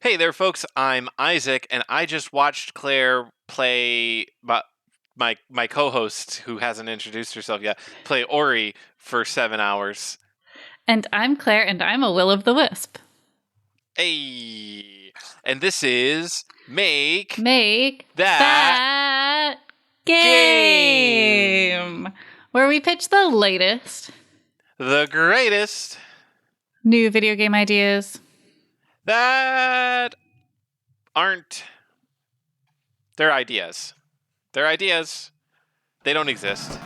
Hey there, folks. I'm Isaac, and I just watched Claire play my co-host, who hasn't introduced herself yet, play Ori for 7 hours. And I'm Claire, and I'm a Will of the Wisp. Hey, and this is Make Make That that Game, game, where we pitch the latest the greatest new video game ideas. that aren't. They're ideas. They're ideas. They don't exist.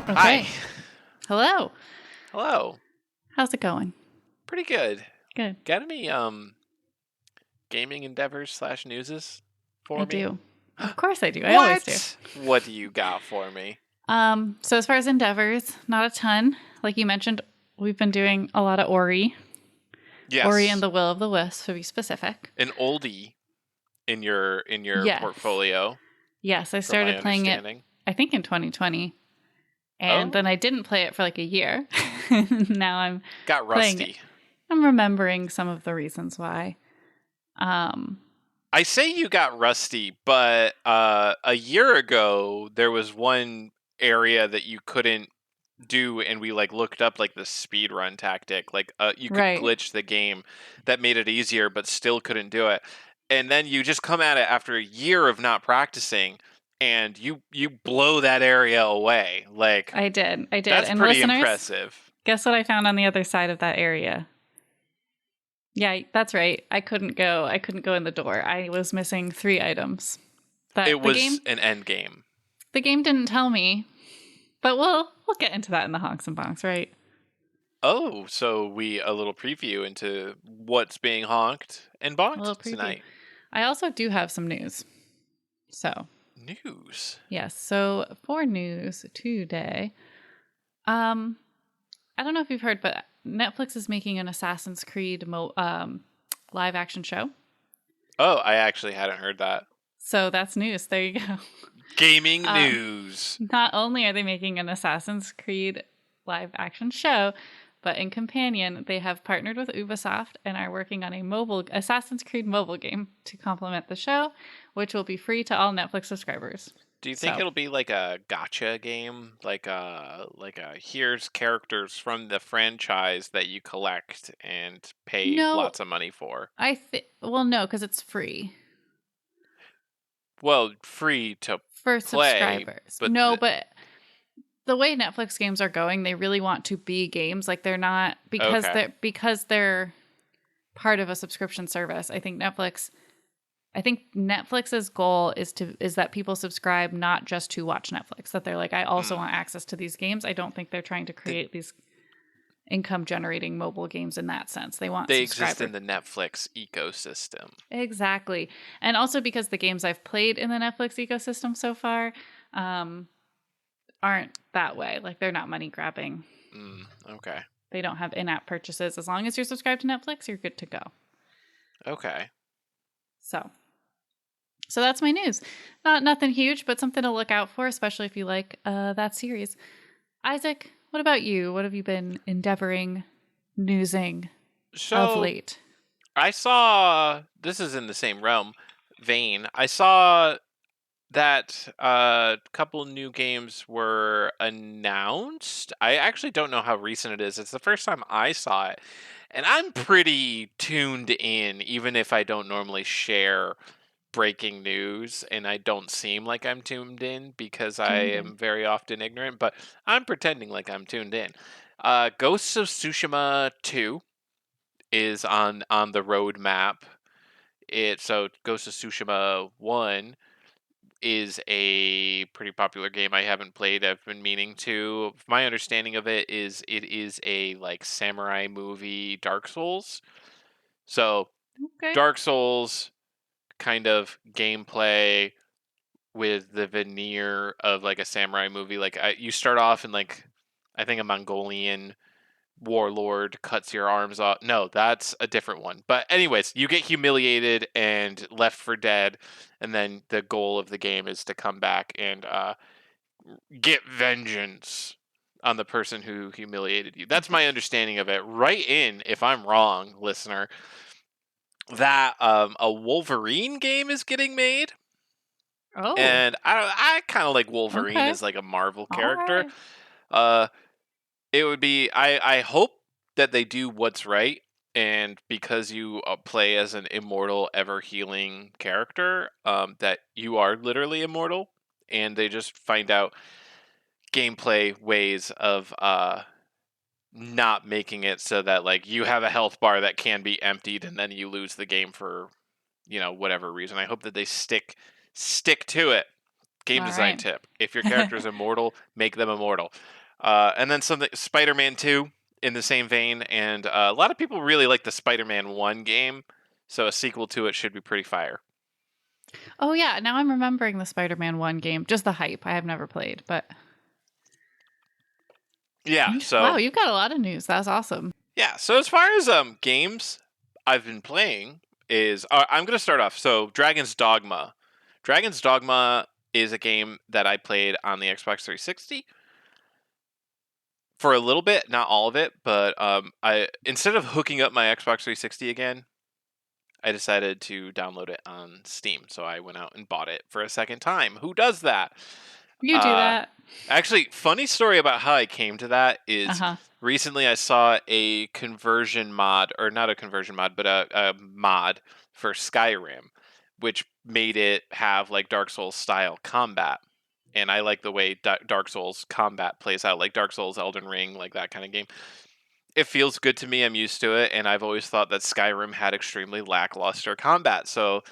Okay. Hi. Hello. Hello. How's it going? Pretty good. Good. Got any gaming endeavors / newses for I me? do. Of course I do. I always do. What do you got for me? So as far as endeavors, not a ton. Like you mentioned, we've been doing a lot of Ori. Yes. Ori and the Will of the Wisp, to be specific. An oldie in your Yes. portfolio. Yes, I started playing it, I think, in 2020. And then I didn't play it for like a year. Now I'm got rusty. I'm remembering some of the reasons why. I say you got rusty, but a year ago there was one area that you couldn't do, and we looked up the speed run tactic. You could glitch the game that made it easier, but still couldn't do it. And then you just come at it after a year of not practicing, and you blow that area away. I did. That's and pretty impressive. Guess what I found on the other side of that area? Yeah, that's right. I couldn't go in the door. I was missing 3 items. It was an end game. The game didn't tell me, but we'll get into that in the honks and bonks, right? Oh, so a little preview into what's being honked and bonked tonight. I also do have some news. So news. Yes. So for news today, I don't know if you've heard, but Netflix is making an Assassin's Creed live action show. Oh, I actually hadn't heard that. So that's news. There you go. Gaming news. Not only are they making an Assassin's Creed live action show, but in companion, they have partnered with Ubisoft and are working on a Assassin's Creed mobile game to complement the show, which will be free to all Netflix subscribers. Do you think it'll be like a gacha game, like a here's characters from the franchise that you collect and pay lots of money for? No, because it's free. Well, free to for play, subscribers. But the way Netflix games are going, they really want to be games. Like they're not because they're part of a subscription service. I think Netflix's goal is that people subscribe not just to watch Netflix. That they're like, I also want access to these games. I don't think they're trying to create these income generating mobile games in that sense. They exist in the Netflix ecosystem. Exactly. And also because the games I've played in the Netflix ecosystem so far aren't that way. Like they're not money grabbing. Okay. They don't have in-app purchases. As long as you're subscribed to Netflix, you're good to go. Okay. So that's my news. Nothing huge, but something to look out for, especially if you like that series. Isaac, what about you? What have you been endeavoring, newsing of late? I saw, this is in the same vein. I saw that a couple new games were announced. I actually don't know how recent it is. It's the first time I saw it. And I'm pretty tuned in, even if I don't normally share breaking news, and I don't seem like I'm tuned in because I am very often ignorant, but I'm pretending like I'm tuned in. Ghosts of Tsushima 2 is on the roadmap. So Ghost of Tsushima 1 is a pretty popular game I haven't played. I've been meaning to. My understanding of it is a samurai movie Dark Souls. So Dark Souls kind of gameplay with the veneer of a samurai movie. You start off in I think a Mongolian warlord cuts your arms off. No, that's a different one. But anyways, you get humiliated and left for dead, and then the goal of the game is to come back and get vengeance on the person who humiliated you. That's my understanding of it. Write in if I'm wrong, listener. That a Wolverine game is getting made, Oh, and I kind of like Wolverine okay. as like a Marvel All character. right. Uh, it would be I hope that they do what's right, and because you play as an immortal, ever healing character, that you are literally immortal, and they just find out gameplay ways of not making it so that like you have a health bar that can be emptied and then you lose the game for whatever reason. I hope that they stick to it. Game All design right. tip: if your character is immortal, make them immortal. And then something Spider-Man 2 in the same vein, and a lot of people really like the Spider-Man 1 game, so a sequel to it should be pretty fire. Oh yeah, now I'm remembering the Spider-Man 1 game. Just the hype. I have never played, but Yeah, wow, so you've got a lot of news. That's awesome. as far as games I've been playing is I'm going to start off. So Dragon's Dogma. Dragon's Dogma is a game that I played on the Xbox 360 for a little bit, not all of it, but I instead of hooking up my Xbox 360 again, I decided to download it on Steam. So I went out and bought it for a second time. Who does that? You do Uh, that. Actually, funny story about how I came to that is Uh-huh. recently I saw a conversion mod, or not a conversion mod, but a mod for Skyrim, which made it have like Dark Souls style combat. And I like the way Dark Souls combat plays out, like Dark Souls, Elden Ring, like that kind of game. It feels good to me. I'm used to it, and I've always thought that Skyrim had extremely lackluster combat. So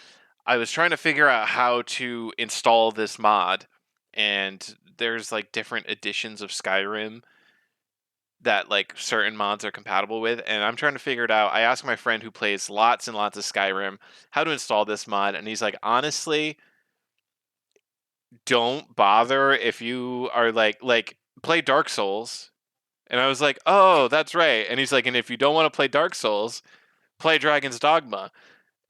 I was trying to figure out how to install this mod, and there's like different editions of Skyrim that like certain mods are compatible with, and I'm trying to figure it out. I asked my friend who plays lots and lots of Skyrim how to install this mod, and he's like, honestly, don't bother if you are like play Dark Souls. And I was like, oh, that's right. And he's like, and if you don't want to play Dark Souls, play Dragon's Dogma.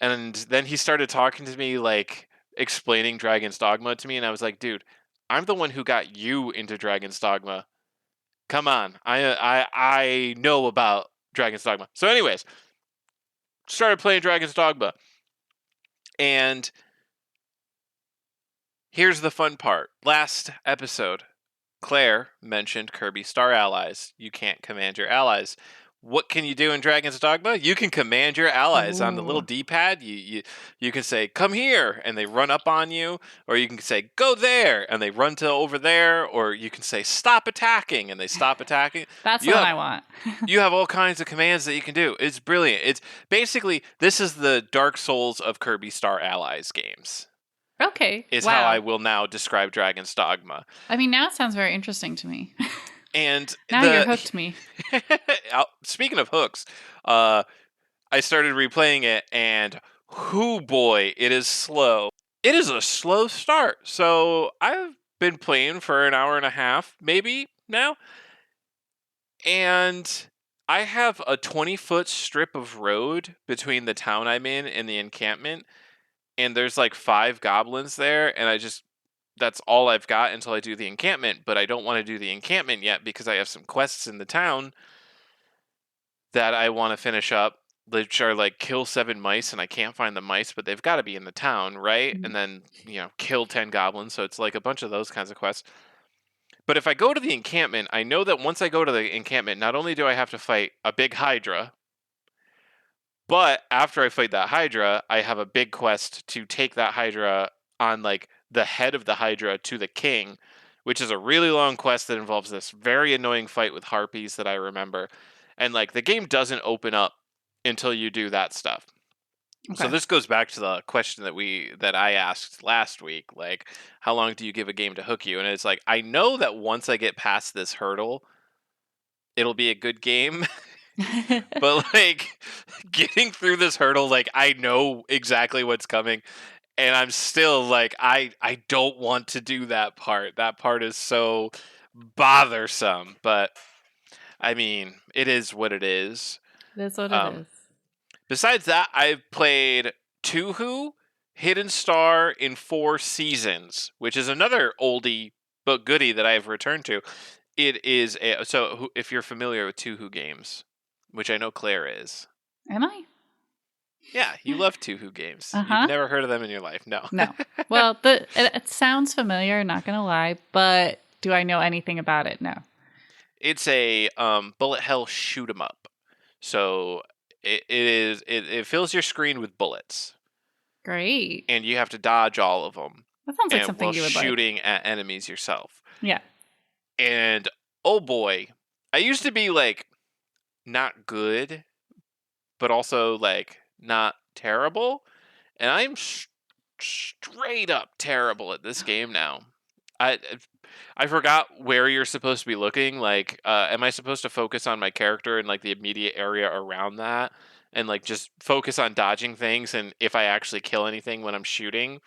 And then he started talking to me, like explaining Dragon's Dogma to me, and I was like, dude, I'm the one who got you into Dragon's Dogma. Come on, I know about Dragon's Dogma. So, anyways, started playing Dragon's Dogma, and here's the fun part. Last episode, Claire mentioned Kirby Star Allies. You can't command your allies. What can you do in Dragon's Dogma? You can command your allies on the little Oh. D-pad. You can say, "Come here," and they run up on you, or you can say, "Go there," and they run to over there, or you can say, "Stop attacking," and they stop attacking. That's the You one have I want. you have all kinds of commands that you can do. It's brilliant. It's basically this is the Dark Souls of Kirby Star Allies games. Okay. Is how I Wow. will now describe Dragon's Dogma. I mean, now it sounds very interesting to me. And Now you're the hooked me. speaking of hooks, I started replaying it, and whoo boy, it is slow. It is a slow start. So I've been playing for an hour and a half, maybe now, and I have a 20-foot strip of road between the town I'm in and the encampment, and there's like 5 goblins there, and that's all I've got until I do the encampment, but I don't want to do the encampment yet because I have some quests in the town that I want to finish up, which are like kill 7 mice, and I can't find the mice, but they've got to be in the town, right? And then, kill 10 goblins, so it's like a bunch of those kinds of quests. But if I go to the encampment, I know that once I go to the encampment, not only do I have to fight a big Hydra, but after I fight that Hydra, I have a big quest to take that Hydra on like the head of the Hydra to the king, which is a really long quest that involves this very annoying fight with harpies that I remember. And like the game doesn't open up until you do that stuff. So Okay. this goes back to the question that I asked last week, like how long do you give a game to hook you? And it's like I know that once I get past this hurdle, it'll be a good game. But like getting through this hurdle, like I know exactly what's coming, and I'm still like I don't want to do that part. That part is so bothersome. But I mean, it is what it is. It is what it Um, is. Besides that, I've played Tuhu, Hidden Star in 4 seasons, which is another oldie but goodie that I've returned to. It is if you're familiar with Tuhu games, which I know Claire is. Am I? Yeah, you love Tuhu games. You've Uh-huh. never heard of them in your life, no. No. Well, it sounds familiar, not going to lie, but do I know anything about it? No. It's a bullet hell shoot 'em up. So it fills your screen with bullets, Great. and you have to dodge all of them, That sounds like and something while you would like. shooting at enemies yourself. Yeah. And oh boy, I used to be like not good, but also like not terrible, and I'm straight up terrible at this game now. I I forgot where you're supposed to be looking. Like, am I supposed to focus on my character and like the immediate area around that, and like just focus on dodging things? And if I actually kill anything when I'm shooting,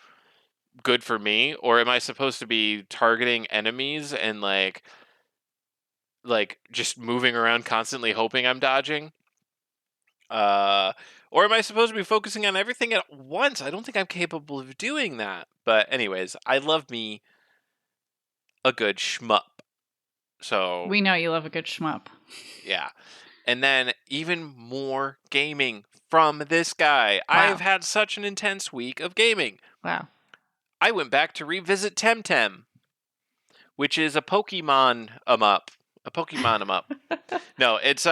good for me. Or am I supposed to be targeting enemies and like just moving around constantly hoping I'm dodging? Uh, or am I supposed to be focusing on everything at once? I don't think I'm capable of doing that. But anyways, I love me a good shmup. So We know you love a good shmup. yeah. And then even more gaming from this guy. Wow. I've had such an intense week of gaming. Wow. I went back to revisit TamTam, which is a Pokemon up. A Pokemon up. No, it's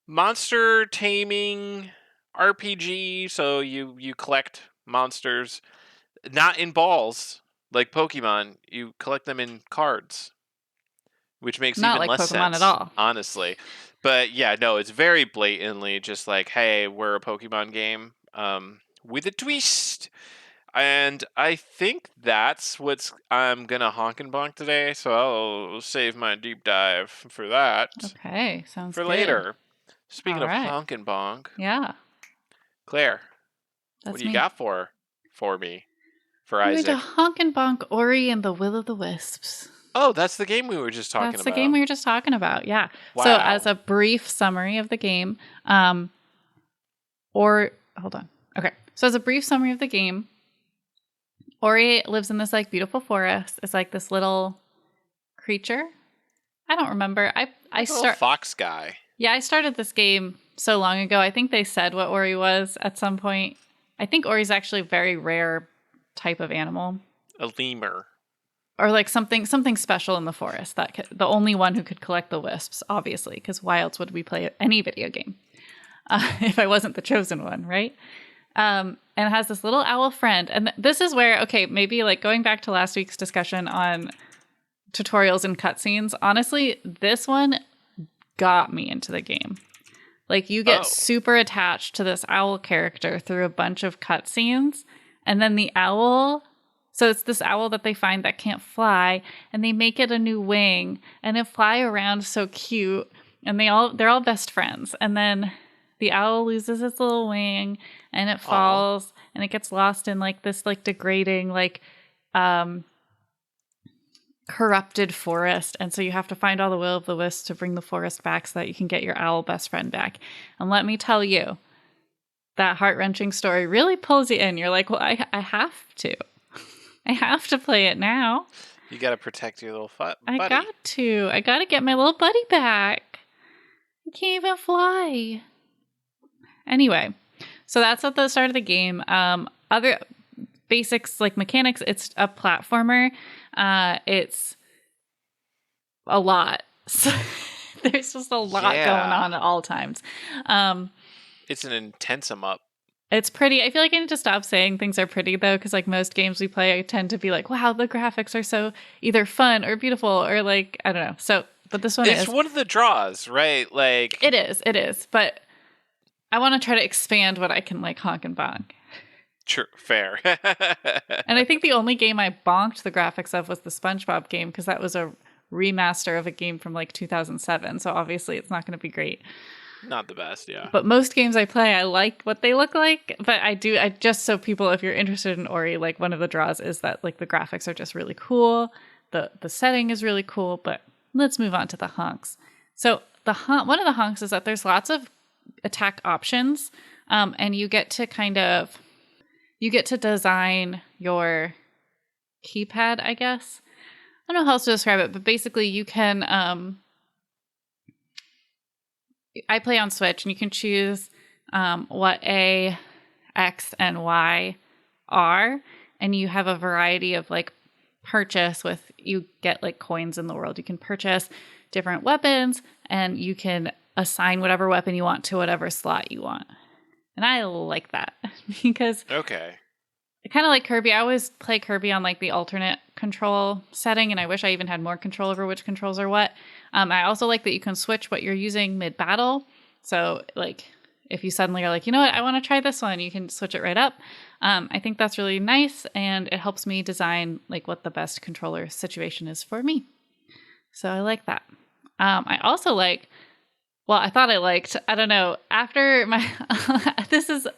monster taming RPG, so you collect monsters not in balls like Pokemon, you collect them in cards, which makes Not even like less Pokemon at sense, all. honestly. But yeah, no, it's very blatantly just like, hey, we're a Pokemon game with a twist. And I think that's what's I'm gonna honk and bonk today, so I'll save my deep dive for that Okay. Sounds for good. later. Speaking All of right. honk and bonk, Yeah. Claire, what That's do you me. got for me for I'm going to Isaac? honk and bonk Ori and the Will of the Wisps. Oh, that's the game we were just talking That's the game about. we were just talking about. Yeah. So, as Wow. a brief summary of the game, or hold on. Okay. So, as a brief summary of the game, Ori lives in this like beautiful forest. It's like this little creature. I don't remember. I Like a little start. fox guy. Yeah, I started this game so long ago. I think they said what Ori was at some point. I think Ori's actually a very rare type of animal, A lemur. or like something special in the forest that the only one who could collect the wisps, obviously, because why else would we play any video game if I wasn't the chosen one, right? And it has this little owl friend, and this is where, okay, maybe like going back to last week's discussion on tutorials and cutscenes. Honestly, this one got me into the game. Like, you get super attached to this owl character through a bunch of cutscenes, and then the owl. So it's this owl that they find that can't fly, and they make it a new wing, and it fly around so cute, and they're all best friends. And then the owl loses its little wing, and it falls, and it gets lost in like this like degrading like corrupted forest, and so you have to find all the will of the wisps to bring the forest back so that you can get your owl best friend back. And let me tell you, that heart-wrenching story really pulls you in. You're like, well, I have to. I have to play it now. You got to protect your little buddy. I got to get my little buddy back. He can't even fly. Anyway, so that's at the start of the game. Other basics like mechanics, it's a platformer. It's a lot. So there's just a lot going on at all times. It's an intense up. It's pretty. I feel like I need to stop saying things are pretty, though, because like most games we play, I tend to be like, wow, the graphics are so either fun or beautiful or like, I don't know. So, but this one It's one of the draws, right? Like it is. But I want to try to expand what I can like honk and bonk. True, fair. And I think the only game I bonked the graphics of was the SpongeBob game, because that was a remaster of a game from like 2007. So obviously it's not going to be great. Not the best, yeah. But most games I play, I like what they look like. But I just so people, if you're interested in Ori, like one of the draws is that like the graphics are just really cool. The setting is really cool, but let's move on to the honks. So one of the honks is that there's lots of attack options, and you get to design your keypad, I guess. I don't know how else to describe it, but basically you can, I play on Switch, and you can choose what A, X, and Y are, and you have a variety of like purchase with, you get like coins in the world. You can purchase different weapons, and you can assign whatever weapon you want to whatever slot you want. And I like that because Okay. I kind of like Kirby. I always play Kirby on like the alternate control setting, and I wish I even had more control over which controls are what. I also like that you can switch what you're using mid-battle. So like if you suddenly are like, you know what, I want to try this one, you can switch it right up. I think that's really nice, and it helps me design like what the best controller situation is for me. So I like that. I also like, well, I thought I liked, I don't know, after my, this is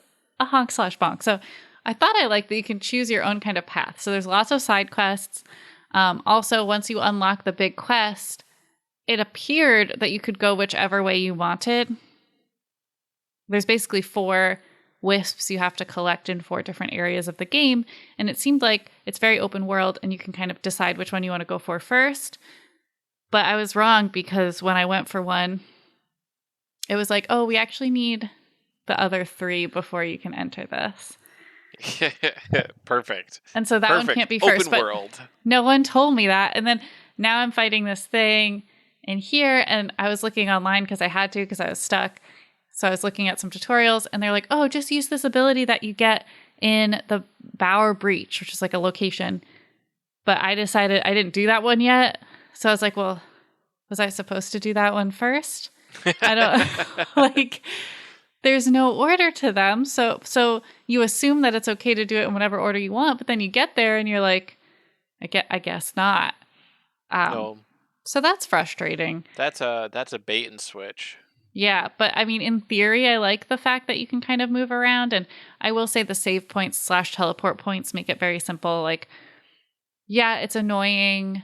a honk/bonk. So I thought I liked that you can choose your own kind of path. So there's lots of side quests. Also, once you unlock the big quest, it appeared that you could go whichever way you wanted. There's basically 4 wisps you have to collect in 4 different areas of the game. And it seemed like it's very open world, and you can kind of decide which one you want to go for first. But I was wrong, because when I went for one, it was like, oh, we actually need the other 3 before you can enter this. Perfect. And so that one can't be first. Open world. No one told me that. And then now I'm fighting this thing in here, and I was looking online because I had to, because I was stuck. So I was looking at some tutorials, and they're like, oh, just use this ability that you get in the Bower Breach, which is like a location. But I decided I didn't do that one yet. So I was like, well, was I supposed to do that one first? I don't like, there's no order to them. So you assume that it's okay to do it in whatever order you want, but then you get there and you're like, I guess not. No. So that's frustrating. That's a bait and switch. Yeah, but I mean, in theory, I like the fact that you can kind of move around, and I will say the save points / teleport points make it very simple. Like, yeah, it's annoying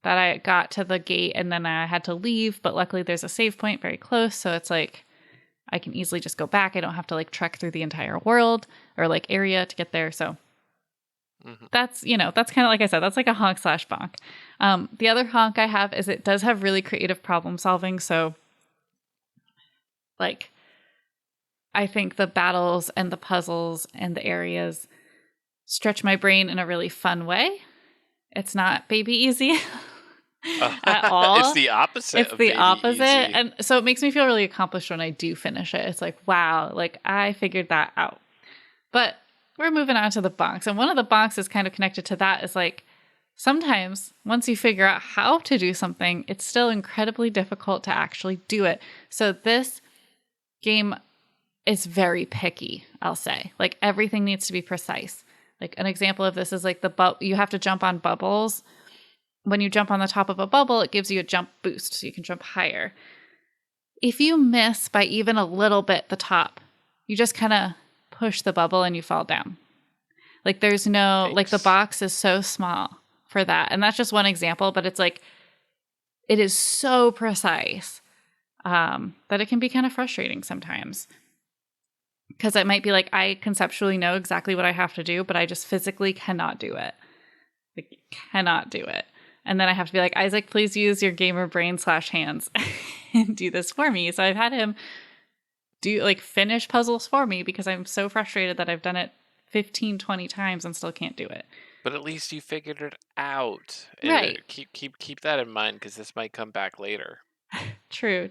that I got to the gate and then I had to leave, but luckily there's a save point very close, so it's like I can easily just go back. I don't have to like trek through the entire world or like area to get there. So that's, you know, that's kind of like I said, that's like a honk/bonk. The other honk I have is it does have really creative problem solving. So like, I think the battles and the puzzles and the areas stretch my brain in a really fun way. It's not baby easy at all. It's the opposite. It's the opposite. Easy. And so it makes me feel really accomplished when I do finish it. It's like, wow, like I figured that out. But we're moving on to the bonks. And one of the bonks is kind of connected to that, is like, sometimes once you figure out how to do something, it's still incredibly difficult to actually do it. So this game is very picky, I'll say. Like, everything needs to be precise. Like, an example of this is like you have to jump on bubbles. When you jump on the top of a bubble, it gives you a jump boost, so you can jump higher. If you miss by even a little bit the top, you just kind of push the bubble and you fall down. Like, there's no, like, the box is so small for that. And that's just one example, but it's like, it is so precise that it can be kind of frustrating sometimes. Because it might be like, I conceptually know exactly what I have to do, but I just physically cannot do it. Like, cannot do it. And then I have to be like, Isaac, please use your gamer brain / hands and do this for me. So I've had him finish puzzles for me because I'm so frustrated that I've done it 15, 20 times and still can't do it. But at least you figured it out. Right. Keep that in mind, because this might come back later. True.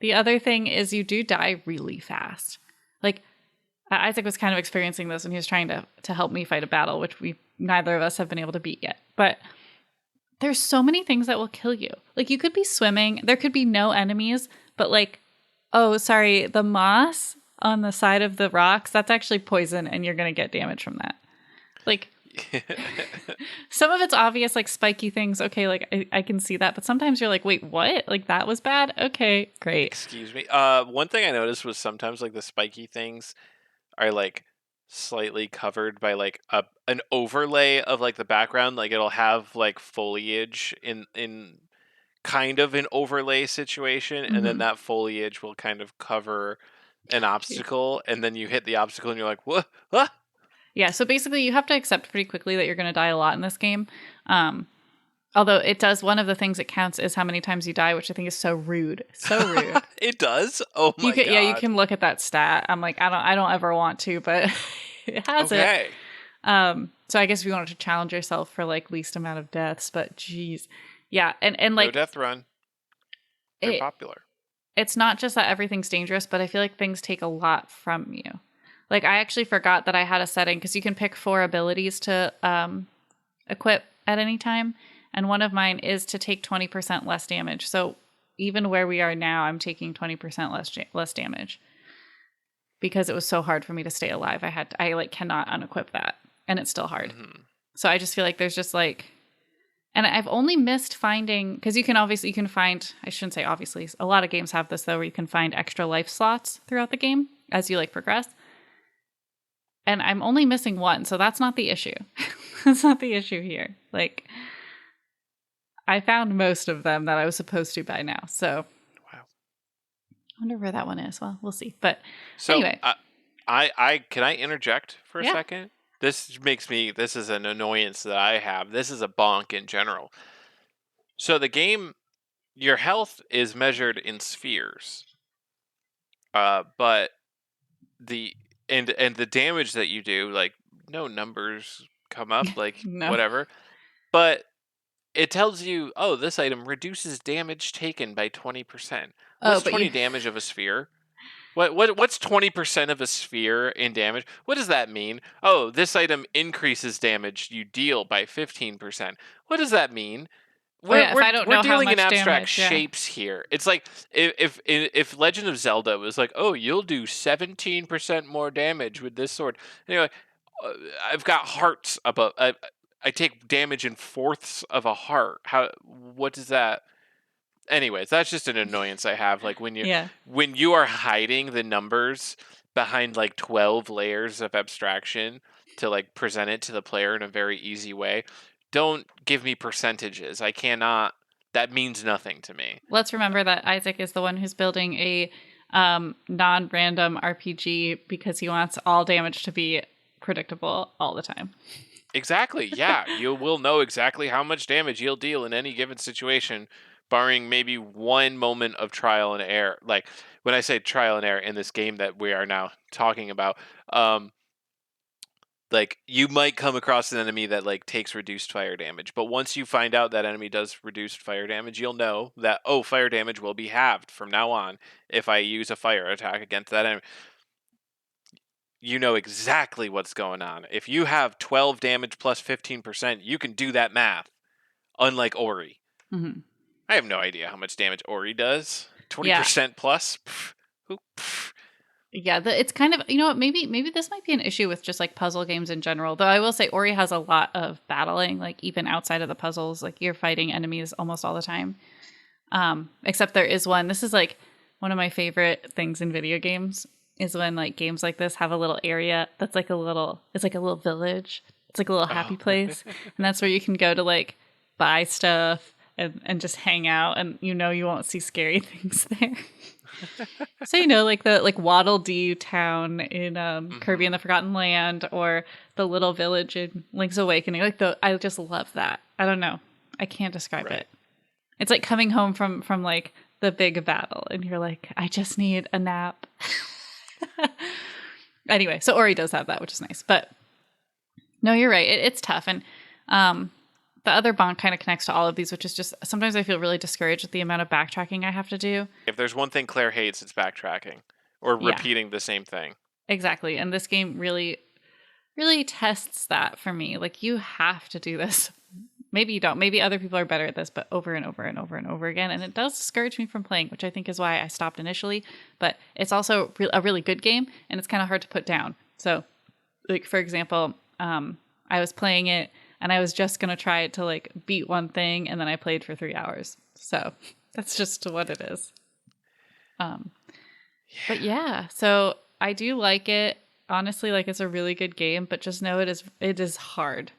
The other thing is you do die really fast. Like, Isaac was kind of experiencing this when he was trying to help me fight a battle, which neither of us have been able to beat yet. But there's so many things that will kill you. Like, you could be swimming, there could be no enemies, but like, oh, sorry, the moss on the side of the rocks, that's actually poison, and you're going to get damage from that. Like, some of it's obvious, like spiky things. Okay, like I can see that, but sometimes you're like, wait, what? Like, that was bad? Okay, great. Excuse me. One thing I noticed was sometimes like the spiky things are like slightly covered by like an overlay of like the background. Like it'll have like foliage in kind of an overlay situation, and then Mm-hmm. that foliage will kind of cover an Jeez. obstacle, and then you hit the obstacle and you're like, what? Huh? Yeah, so basically you have to accept pretty quickly that you're going to die a lot in this game. Um, Although it does, one of the things it counts is how many times you die, which I think is so rude. So rude. It does? Oh You my could, yeah, you god. can look at that stat. I'm like, I don't ever want to, but it has it. Okay. So I guess if you wanted to challenge yourself for like least amount of deaths, but geez, yeah, and No like death run. They're it, popular. it's not just that everything's dangerous, but I feel like things take a lot from you. Like I actually forgot that I had a setting because you can pick 4 abilities to equip at any time, and one of mine is to take 20% less damage. So even where we are now, I'm taking 20% less damage because it was so hard for me to stay alive. I like cannot unequip that, and it's still hard. Mm-hmm. So I just feel like there's just like, and I've only missed finding, because you can find, I shouldn't say obviously, a lot of games have this though, where you can find extra life slots throughout the game as you like progress. And I'm only missing 1, so that's not the issue. That's not the issue here. Like, I found most of them that I was supposed to by now. So Wow. I wonder where that one is. Well, we'll see. But So, anyway, I can I interject for a yeah. second? This is an annoyance that I have. This is a bonk in general. So the game, your health is measured in spheres. But the and the damage that you do, like no numbers come up, like No. whatever. But it tells you, oh, this item reduces damage taken by 20%. Oh, What's but 20 damage of a sphere? What's 20% of a sphere in damage? What does that mean? Oh, this item increases damage you deal by 15%. What does that mean? oh We're yeah, if we're I don't we're know how dealing in much abstract damage, yeah. shapes here. It's like if Legend of Zelda was like, "Oh, you'll do 17% more damage with this sword." And you're like, uh, "I've got hearts above I take damage in fourths of a heart. How what does that anyways, that's just an annoyance I have. Like Yeah. when you are hiding the numbers behind like 12 layers of abstraction to like present it to the player in a very easy way, don't give me percentages. I cannot. That means nothing to me. Let's remember that Isaac is the one who's building a non-random RPG because he wants all damage to be predictable all the time. Exactly. Yeah, you will know exactly how much damage you'll deal in any given situation, barring maybe one moment of trial and error. Like when I say trial and error in this game that we are now talking about, um, like you might come across an enemy that like takes reduced fire damage, but once you find out that enemy does reduced fire damage, you'll know that oh, fire damage will be halved from now on if I use a fire attack against that enemy. You know exactly what's going on. If you have 12 damage plus 15%, you can do that math. Unlike Ori. Mm-hmm. I have no idea how much damage Ori does. Yeah. 20% plus? Pff, pff. Yeah, it's kind of, you know what, maybe this might be an issue with just like puzzle games in general. Though I will say Ori has a lot of battling, like even outside of the puzzles, like you're fighting enemies almost all the time. Except there is one. This is like one of my favorite things in video games is when like games like this have a little area that's like it's like a little village. It's like a little happy Oh. place. And that's where you can go to like buy stuff and just hang out, and you know you won't see scary things there. So you know, like the like Waddle Dee town in Kirby and the Forgotten Land, or the little village in Link's Awakening. Like I just love that. I don't know. I can't describe Right. it. It's like coming home from like the big battle, and you're like, I just need a nap. Anyway, so Ori does have that, which is nice. But no, you're right. It's tough, and the other bonk kind of connects to all of these, which is just sometimes I feel really discouraged with the amount of backtracking I have to do. If there's one thing Claire hates, it's backtracking or Yeah, repeating the same thing. exactly. And this game really tests that for me. Like you have to do this. Maybe you don't. Maybe other people are better at this, but over and over and over and over again. And it does discourage me from playing, which I think is why I stopped initially. But it's also a really good game, and it's kind of hard to put down. So, like for example, I was playing it, and I was just gonna try it to like beat one thing, and then I played for 3 hours. So that's just what it is. But yeah, so I do like it. honestly like it's a really good game, but just know it is hard.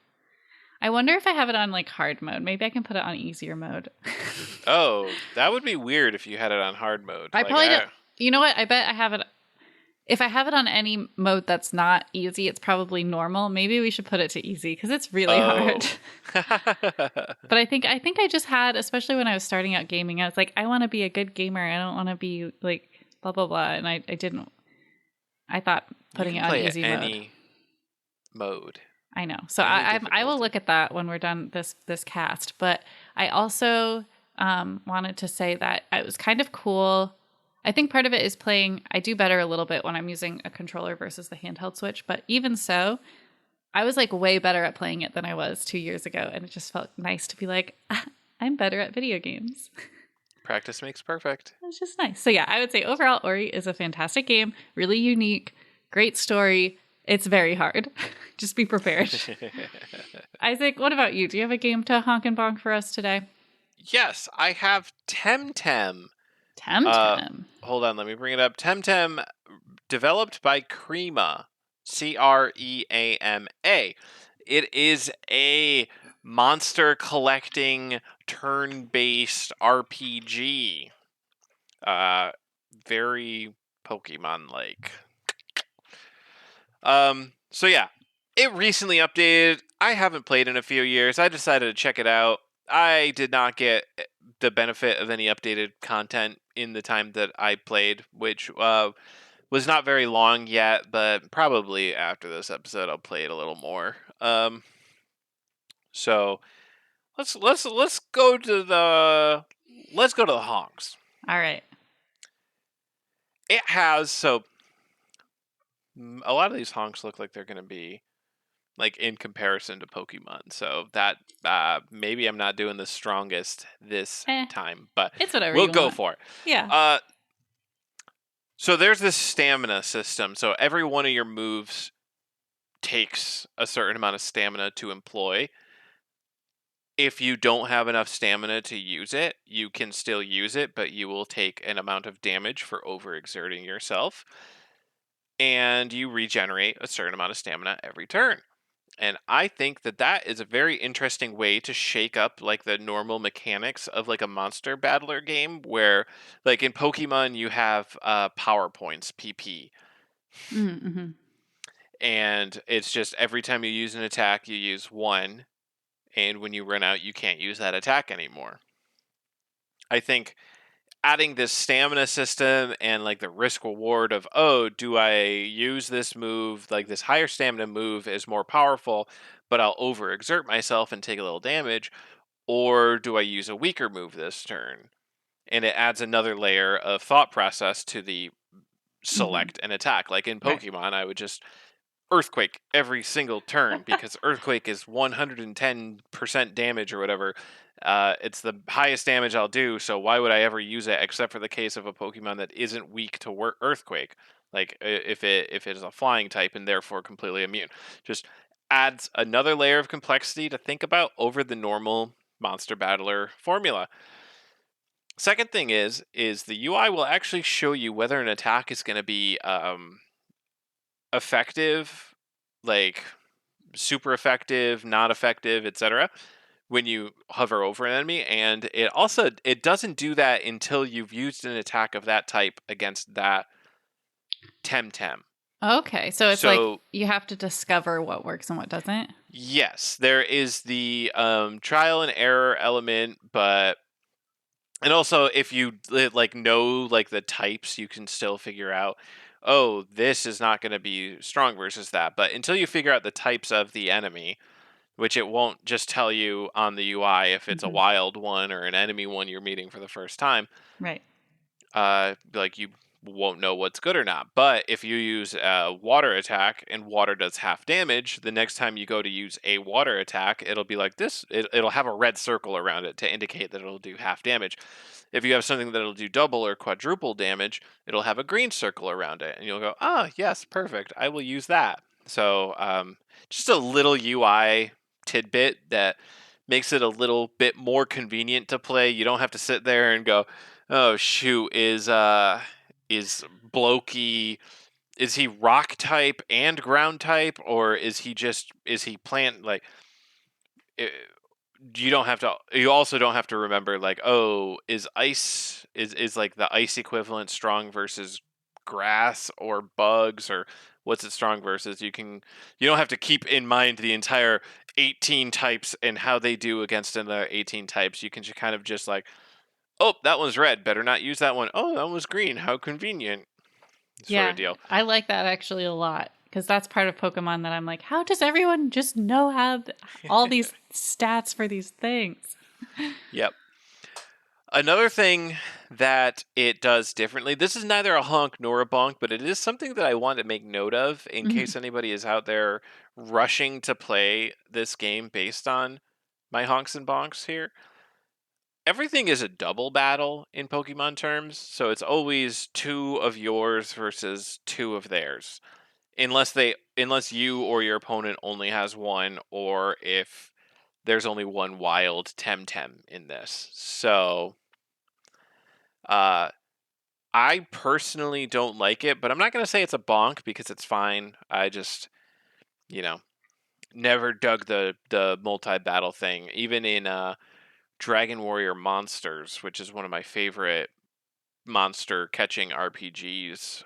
I wonder if I have it on like hard mode. Maybe I can put it on easier mode. Oh, that would be weird if you had it on hard mode. I Like probably don't. You know what? I bet I have it. If I have it on any mode that's not easy, it's probably normal. Maybe we should put it to easy because it's really hard. But I think I just had, especially when I was starting out gaming, I was like, I want to be a good gamer. I don't want to be like blah blah blah. And I didn't. I thought You putting can it on play easy any mode. I know. So Any I will difficulty. look at that when we're done this cast. But I also wanted to say that it was kind of cool. I think part of it is playing. I do better a little bit when I'm using a controller versus the handheld Switch. But even so, I was like way better at playing it than I was 2 years ago, and it just felt nice to be like, I'm better at video games. Practice makes perfect. It's just nice. So yeah, I would say overall, Ori is a fantastic game. Really unique, great story. It's very hard. Just be prepared. Isaac, what about you? Do you have a game to honk and bonk for us today? Yes, I have TamTam. TamTam. Hold on, let me bring it up. TamTam, developed by Crema, Creama. It is a monster collecting turn-based RPG. Very Pokemon-like. So yeah, it recently updated. I haven't played in a few years. I decided to check it out. I did not get the benefit of any updated content in the time that I played, which was not very long yet, but probably after this episode I'll play it a little more. So let's go to the honks. All right. It has a lot of these honks look like they're going to be like in comparison to Pokemon. So that maybe I'm not doing the strongest this time, but It's whatever we'll you go want. for it. Yeah. So there's this stamina system. So every one of your moves takes a certain amount of stamina to employ. If you don't have enough stamina to use it, you can still use it, but you will take an amount of damage for overexerting yourself. And you regenerate a certain amount of stamina every turn. And I think that that is a very interesting way to shake up like the normal mechanics of like a monster battler game where like in Pokemon you have power points, PP. Mm-hmm. And it's just every time you use an attack you use one, and when you run out you can't use that attack anymore. I think adding this stamina system and like the risk reward of, oh, do I use this move, like this higher stamina move is more powerful, but I'll overexert myself and take a little damage, or do I use a weaker move this turn? And it adds another layer of thought process to the select and attack. Like in Pokemon, right. I would just Earthquake every single turn because Earthquake is 110% damage or whatever. It's the highest damage I'll do, so why would I ever use it except for the case of a Pokemon that isn't weak to Earthquake? Like if it is a flying type and therefore completely immune. Just adds another layer of complexity to think about over the normal monster battler formula. Second thing is the UI will actually show you whether an attack is going to be effective, like super effective, not effective, etc. when you hover over an enemy, and it doesn't do that until you've used an attack of that type against that TamTam. Okay, so it's like you have to discover what works and what doesn't. Yes, there is the trial and error element, and also if you like know like the types, you can still figure out, oh, this is not going to be strong versus that. But until you figure out the types of the enemy, which it won't just tell you on the UI if it's a wild one or an enemy one you're meeting for the first time. Right. Like you won't know what's good or not. But if you use a water attack and water does half damage, the next time you go to use a water attack, it'll be like this. It'll have a red circle around it to indicate that it'll do half damage. If you have something that'll do double or quadruple damage, it'll have a green circle around it. And you'll go, ah, yes, perfect. I will use that. So just a little UI tidbit that makes it a little bit more convenient to play. You don't have to sit there and go, oh shoot, is blokey is he rock type and ground type, or is he plant like? You also don't have to remember like, oh, is ice is like the ice equivalent strong versus grass or bugs, or what's it strong versus? You don't have to keep in mind the entire 18 types and how they do against another 18 types. You can just kind of just like, oh, that one's red, better not use that one. Oh, that one was green, how convenient, sort of Yeah, deal. I like that actually a lot because that's part of Pokemon that I'm like, how does everyone just know how all these stats for these things? Yep. Another thing that it does differently, this is neither a honk nor a bonk, but it is something that I want to make note of in Mhm. case anybody is out there rushing to play this game based on my honks and bonks here. Everything is a double battle in Pokemon terms, so it's always two of yours versus two of theirs. Unless you or your opponent only has one, or if there's only one wild TamTam in this. So uh I personally don't like it, but I'm not going to say it's a bonk because it's fine. I just, you know, never dug the multi-battle thing. Even in Dragon Warrior Monsters, which is one of my favorite monster catching RPGs,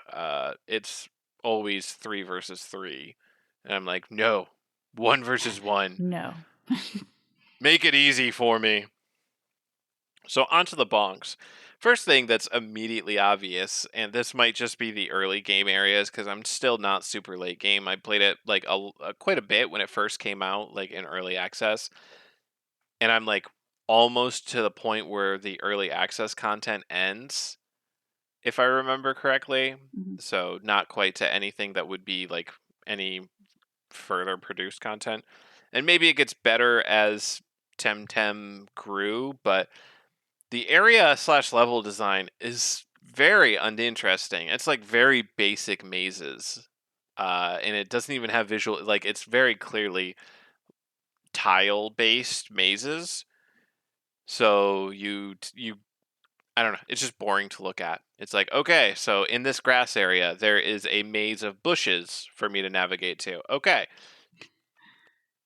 it's always 3 versus 3. And I'm like, no, 1 versus 1. No. Make it easy for me. So onto the bonks. First thing that's immediately obvious, and this might just be the early game areas because I'm still not super late game. I played it like quite a bit when it first came out, like in early access, and I'm like almost to the point where the early access content ends, if I remember correctly. Mhm. So not quite to anything that would be like any further produced content, and maybe it gets better as Temtem grew, but the area slash level design is very uninteresting. It's like very basic mazes. And it doesn't even have visual, like it's very clearly tile based mazes. So I don't know, it's just boring to look at. It's like, okay, so in this grass area, there is a maze of bushes for me to navigate to. Okay.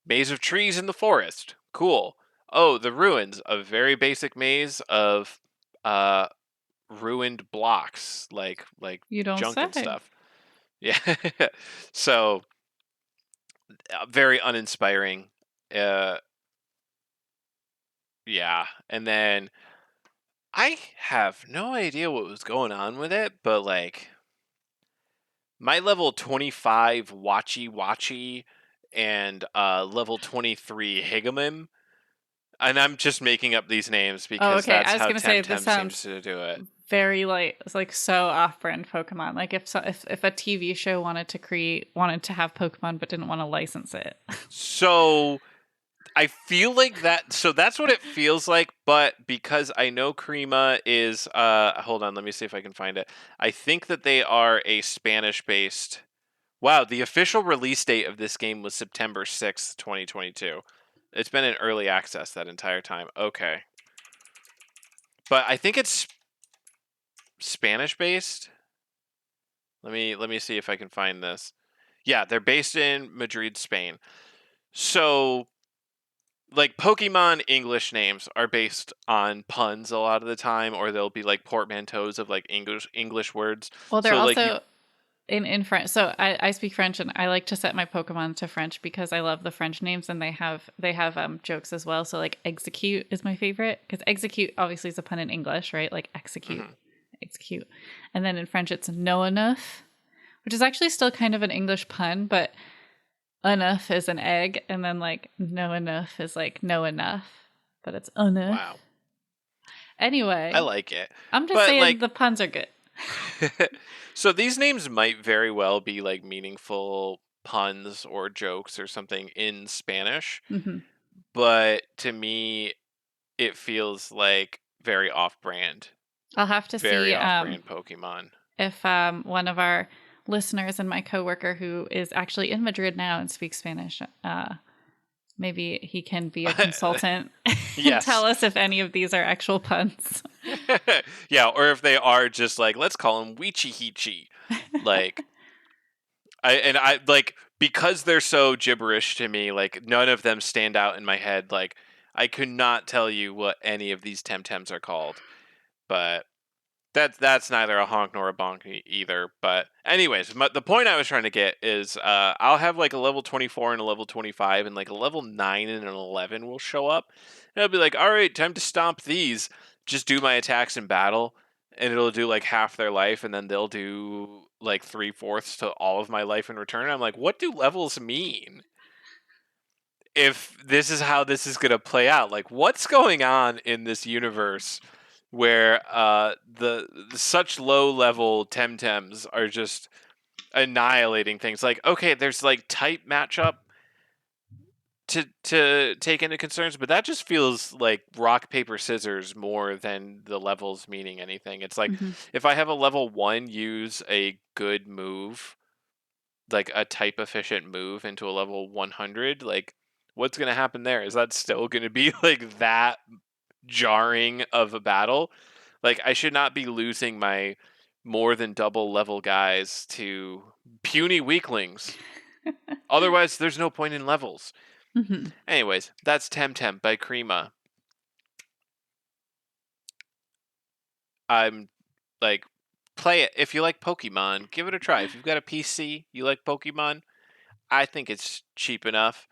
Maze of trees in the forest. Cool. Oh, the ruins. A very basic maze of uh ruined blocks, like You don't junk and say. stuff. Yeah. So very uninspiring. Uh, yeah. And then I have no idea what was going on with it, but like my level 25 Watchy Watchy and level 23 Higamim, and I'm just making up these names Oh, because okay. that's I was how gonna say this Temtem seems sounds to do it. very like it's like so off-brand Pokemon. Like if a TV show wanted to have Pokemon but didn't want to license it. So I feel like that. So that's what it feels like. But because I know Krima is, hold on, let me see if I can find it. I think that they are a Spanish-based. Wow, the official release date of this game was September 6th, 2022. It's been in early access that entire time. Okay, but I think it's Spanish-based. Let me see if I can find this. Yeah, they're based in Madrid, Spain. So like Pokemon English names are based on puns a lot of the time, or they'll be like portmanteaus of like English words. Well, they're So like you, also in French. So I speak French and I like to set my Pokemon to French because I love the French names and they have jokes as well. So like execute is my favorite because execute obviously is a pun in English, right? Like execute, mhm. execute, and then in French it's know enough, which is actually still kind of an English pun, but enough is an egg, and then like know enough is like know enough, but it's enough. Wow, I Anyway, like it, I'm just but saying like, the puns are good. so these names might very well be like meaningful puns or jokes or something in Spanish, Hmm. but to me, it feels like I'll have to very see off-brand Pokemon. if one of our listeners and my coworker who is actually in Madrid now and speaks Spanish, maybe he can be a consultant and tell Yes. us if any of these are actual puns. Yeah, or if they are just like, let's call him Weechi Heechi. Like, I like, because they're so gibberish to me, like none of them stand out in my head. Like I could not tell you what any of these TamTams are called, but that's neither a honk nor a bonk either. But anyways, the point I was trying to get is I'll have like a level 24 and a level 25, and like a level 9 and an 11 will show up, and I'll be like, all right, time to stomp these. Just do my attacks in battle, and it'll do like half their life, and then they'll do like 3/4 to all of my life in return. I'm like, what do levels mean? If this is how this is going to play out, like what's going on in this universe where the such low level temtems are just annihilating things. Like, okay, there's like type matchup to take into concerns, but that just feels like rock paper scissors more than the levels meaning anything. It's like Mm-hmm. if I have a level 1 use a good move, like a type efficient move into a level 100, like what's going to happen there? Is that still going to be like that jarring of a battle? Like I should not be losing my more than double level guys to puny weaklings. Otherwise, there's no point in levels. Mm-hmm. Anyways, that's TamTam by Krima. I'm like, play it if you like Pokemon. Give it a try. If you've got a PC, you like Pokemon. I think it's cheap enough.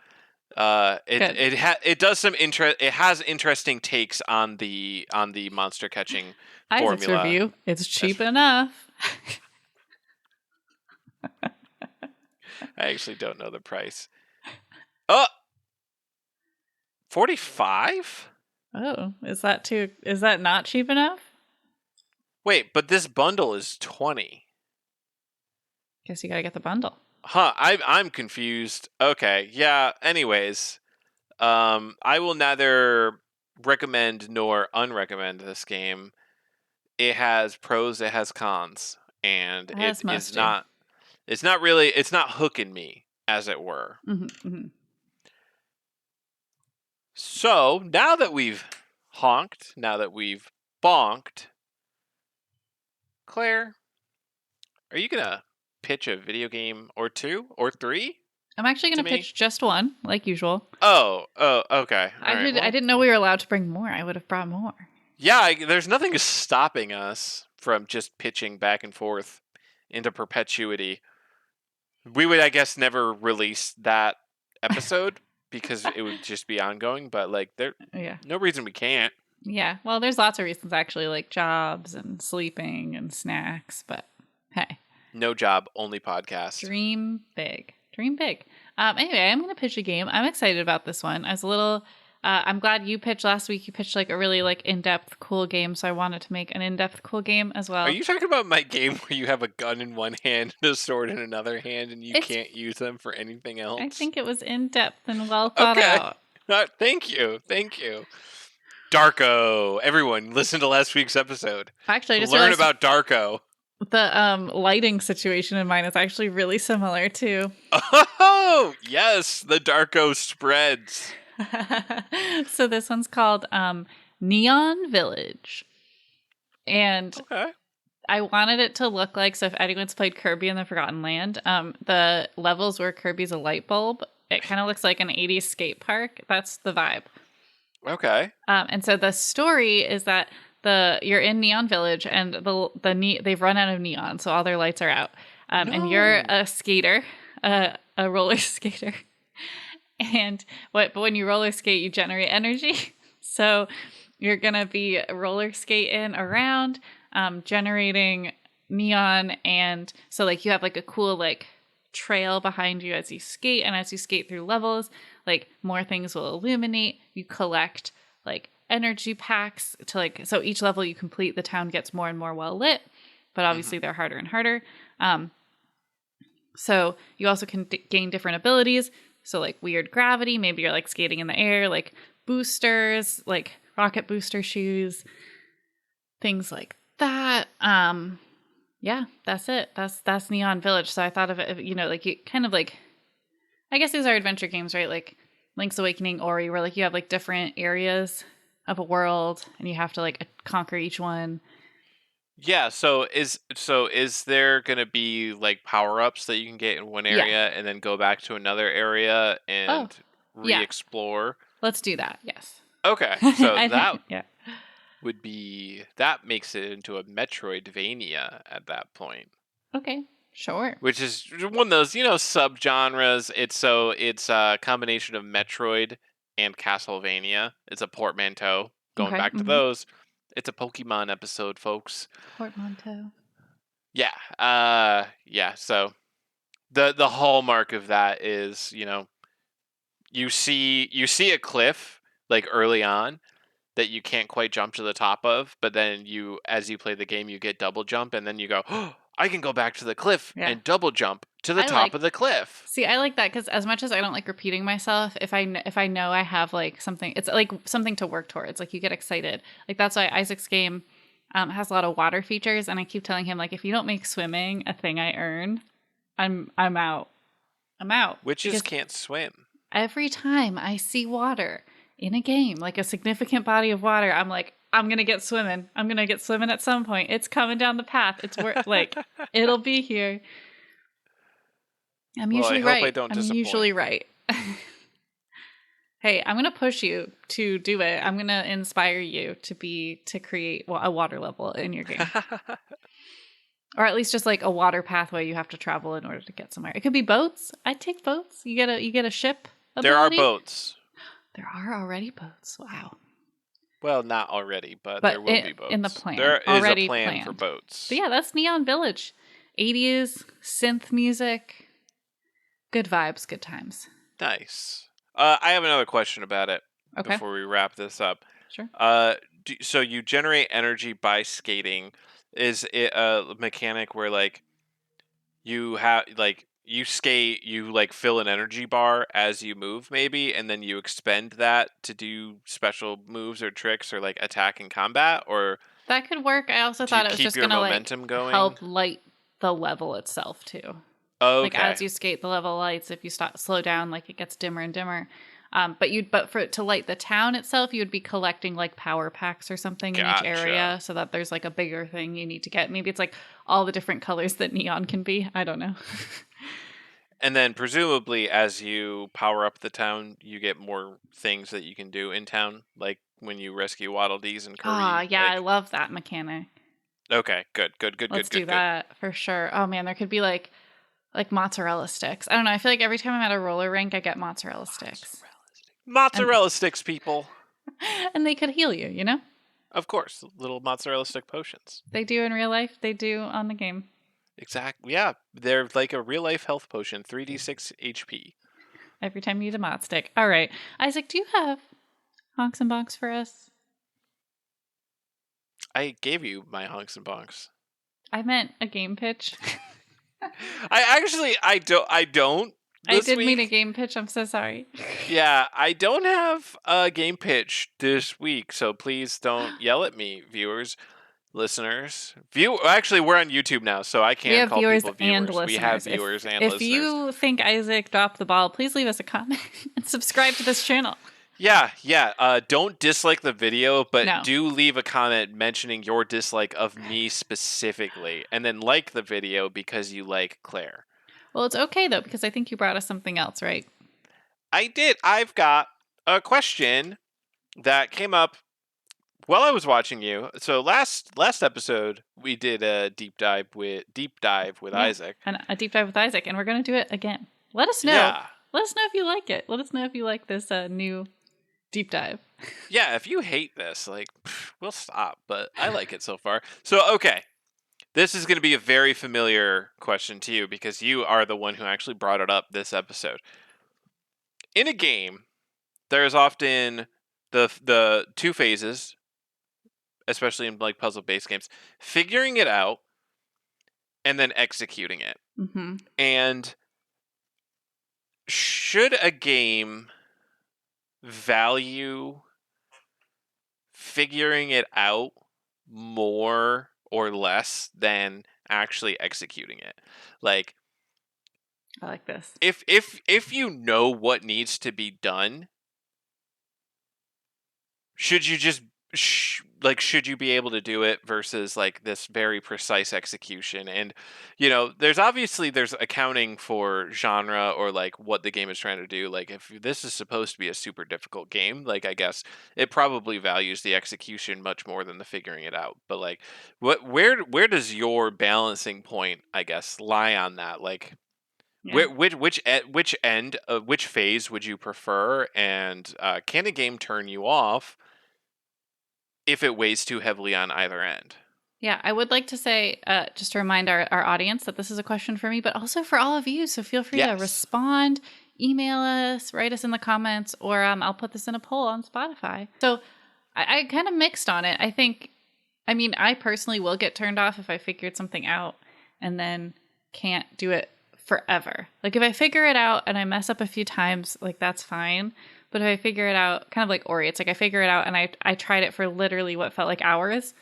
Good. It does some It has interesting takes on the monster catching Isaac's formula. review. It's cheap enough. I actually don't know the price. Oh, 45? Oh, is that not cheap enough? Wait, but this bundle is 20. Guess you gotta get the bundle. Huh, I'm confused. Okay, yeah, anyways. I will neither recommend nor unrecommend this game. It has pros, it has cons, and it As is most do. not it's not hooking me, as it were. Mm-hmm, mm-hmm. So, now that we've honked, now that we've bonked, Claire, are you gonna pitch a video game or two or three I'm actually to gonna me? pitch just one, like usual. Oh, okay. All right. I Well, didn't know we were allowed to bring more. I would have brought more. yeah, there's nothing stopping us from just pitching back and forth into perpetuity. We would, I guess, never release that episode because it would just be ongoing. But like, there, Yeah. no reason we can't. Yeah. Well, there's lots of reasons actually, like jobs and sleeping and snacks, but hey. No job, only podcast. Dream big. Dream big. Anyway, I'm going to pitch a game. I'm excited about this one. I was a little. I'm glad you pitched last week. You pitched like a really like in-depth cool game, so I wanted to make an in-depth cool game as well. Are you talking about my game where you have a gun in one hand and a sword in another hand, and you can't use them for anything else? I think it was in-depth and well thought out. Thank you. Darko. Everyone, listen to last week's episode. Actually, I just learn realized about Darko. the lighting situation in mine is actually really similar too. Oh yes, the Darko spreads. So this one's called Neon Village, and Okay. I wanted it to look like, so if anyone's played Kirby in the Forgotten Land, the levels where Kirby's a light bulb, it kind of looks like an 80s skate park. That's the vibe. Okay. And so the story is that you're in Neon Village, and they've run out of neon, so all their lights are out. And you're a skater, a roller skater. And but when you roller skate, you generate energy. So you're gonna be roller skating around, generating neon, and so like you have like a cool like trail behind you as you skate, and as you skate through levels, like more things will illuminate. You collect like energy packs to like, so each level you complete, the town gets more and more well lit, but obviously they're harder and harder. So you also can gain different abilities. So like weird gravity, maybe you're like skating in the air, like boosters, like rocket booster shoes, things like that. Yeah, that's it. That's Neon Village. So I thought of it, you know, like you kind of like, I guess these are adventure games, right? Like Link's Awakening, Ori, where like you have like different areas of a world and you have to like conquer each one. Yeah, so is there gonna be like power-ups that you can get in one Yeah. area and then go back to another area Oh, and yeah. re-explore? Let's do that. Yes. Okay, so I that think, yeah. that makes it into a Metroidvania at that point, Okay. Sure. which is one of those subgenres. It's a combination of Metroid and Castlevania. It's a portmanteau. Going Okay. back to those, it's a Pokemon episode, folks. Portmanteau. Yeah, yeah. So the hallmark of that is you see a cliff like early on that you can't quite jump to the top of, but then as you play the game you get double jump and then you go, oh, I can go back to the cliff Yeah. and double jump to the I top like of the cliff. See, I like that because as much as I don't like repeating myself, if I know I have like something, it's like something to work towards. Like you get excited. Like that's why Isaac's game has a lot of water features, and I keep telling him like if you don't make swimming a thing I earn, I'm out. I'm out Witches because can't swim. every time I see water in a game, like a significant body of water, I'm like I'm gonna get swimming. I'm gonna get swimming at some point. It's coming down the path. It's like it'll be here. I'm Well, I usually hope I right. don't I'm disappoint. usually right. Hey, I'm gonna push you to do it. I'm gonna inspire you to create a water level in your game, or at least just like a water pathway you have to travel in order to get somewhere. It could be boats. I'd take boats. You get a ship There are ability. boats. There are already boats. Wow. Well, not already, but there But will be in the boats. plan, There is a already plan for planned. boats. But yeah, that's Neon Village. 80s synth music. Good vibes, good times. Nice. I have another question about it Okay, before we wrap this up. sure. So you generate energy by skating. Is it a mechanic where like you skate, you like fill an energy bar as you move maybe, and then you expend that to do special moves or tricks or like attack in combat, or That could work. I also do you thought it was keep just your gonna like momentum going? help light the level itself too. Like Okay. as you skate, the level lights. If you slow down, like it gets dimmer and dimmer. But for it to light the town itself, you would be collecting like power packs or something in each Gotcha. area, so that there's like a bigger thing you need to get. Maybe it's like all the different colors that neon can be. I don't know. And then presumably as you power up the town, you get more things that you can do in town, like when you rescue Waddle Dees and Ah, Curry. yeah, I Like, love that mechanic. okay, good, good, good, Let's good, do good, good. that for sure. Oh man, there could be like mozzarella sticks. I don't know. I feel like every time I'm at a roller rink, I get mozzarella sticks, and Mozzarella sticks, people. and they could heal you. You know. Of course, little mozzarella stick potions. They do in real life. They do on the game. Exactly. Yeah, they're like a real life health potion, 3d6 HP. Every time you eat a mod stick. All right. Isaac, do you have honks and bonks for us? I gave you my honks and bonks. I meant a game pitch. I don't I this did mean a week. game pitch. I'm so sorry. Yeah, I don't have a game pitch this week, so please don't yell at me, viewers, listeners. Actually, we're on YouTube now, so I We can have call viewers people and viewers. We have listeners. viewers and If listeners. you think Isaac dropped the ball, please leave us a comment and subscribe to this channel. Yeah, yeah. Don't dislike the video, but No. do leave a comment mentioning your dislike of me specifically, and then like the video because you like Claire. Well, it's okay though because I think you brought us something else, right? I did. I've got a question that came up while I was watching you. So last episode we did a deep dive with Yeah. Isaac. And a deep dive with Isaac, and we're going to do it again. Let us know. Yeah. Let us know if you like it. Let us know if you like this new deep dive. Yeah, if you hate this, like, we'll stop, but I like it so far. So, okay. This is going to be a very familiar question to you because you are the one who actually brought it up this episode. In a game, there's often the two phases, especially in like puzzle-based games, figuring it out and then executing it. Mm-hmm. And should a game value figuring it out more or less than actually executing it? Like, I like this. if you know what needs to be done, should you just like, should you be able to do it versus like this very precise execution? And there's accounting for genre or like what the game is trying to do. Like, if this is supposed to be a super difficult game, like, I guess it probably values the execution much more than the figuring it out. But like, where does your balancing point, I guess, lie on that? Like, Yeah. which end of which phase would you prefer? And can a game turn you off if it weighs too heavily on either end? Yeah, I would like to say, just to remind our audience that this is a question for me, but also for all of you. So feel free to Yes. respond, email us, write us in the comments, or I'll put this in a poll on Spotify. So I kind of mixed on it. I mean, I personally will get turned off if I figured something out and then can't do it forever. Like, if I figure it out and I mess up a few times, like, that's fine. But if I figure it out, kind of like Ori, it's like I figure it out and I tried it for literally what felt like hours,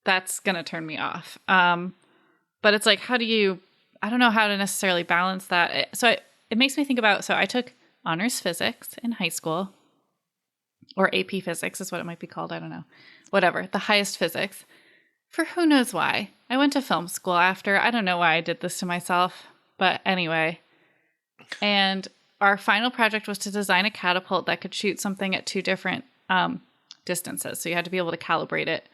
that's going to turn me off. But it's like, I don't know how to necessarily balance that. It makes me think about, so I took honors physics in high school, or AP physics is what it might be called. I don't know. Whatever, the highest physics, for who knows why. I went to film school after. I don't know why I did this to myself, but anyway. And our final project was to design a catapult that could shoot something at two different distances. So you had to be able to calibrate it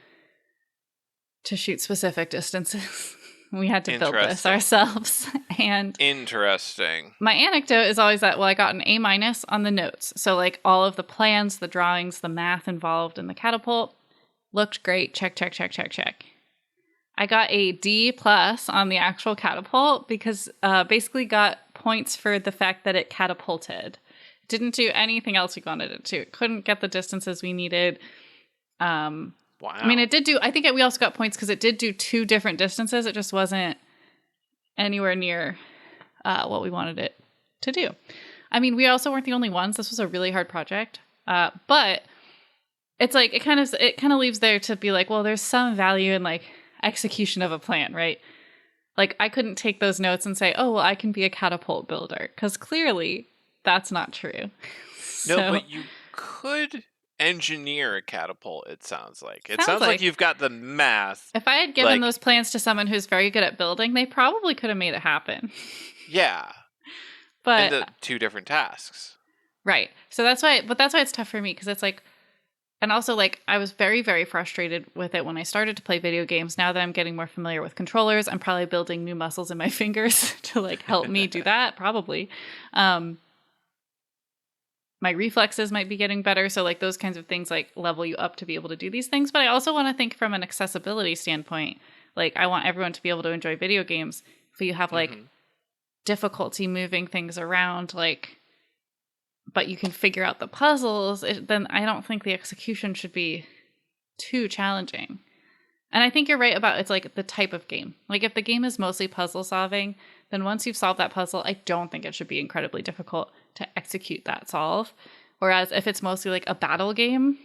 to shoot specific distances. We had to build this ourselves. And interesting. My anecdote is always that, well, I got an A- on the notes. So like all of the plans, the drawings, the math involved in the catapult looked great. Check, check, check, check, check. I got a D+ on the actual catapult because basically got points for the fact that it catapulted. Didn't do anything else we wanted it to. It couldn't get the distances we needed. Wow. I mean, we also got points because it did do two different distances. It just wasn't anywhere near what we wanted it to do. I mean, we also weren't the only ones. This was a really hard project. But it's like, it kind of leaves there to be like, well, there's some value in like execution of a plan, right? Like, I couldn't take those notes and say, oh, well, I can be a catapult builder, because clearly that's not true. No, but you could engineer a catapult, it sounds like. It sounds like you've got the math. If I had given those plans to someone who's very good at building, they probably could have made it happen. Yeah. But and the two different tasks. Right. So that's why it's tough for me, because it's like, and also like, I was very, very frustrated with it when I started to play video games. Now that I'm getting more familiar with controllers, I'm probably building new muscles in my fingers to like help me do that, probably. My reflexes might be getting better. So like those kinds of things like level you up to be able to do these things. But I also want to think from an accessibility standpoint. Like, I want everyone to be able to enjoy video games. If you have like difficulty moving things around, like, but you can figure out the puzzles, then I don't think the execution should be too challenging. And I think you're right about, it's like the type of game. Like, if the game is mostly puzzle solving, then once you've solved that puzzle, I don't think it should be incredibly difficult to execute that solve. Whereas if it's mostly like a battle game,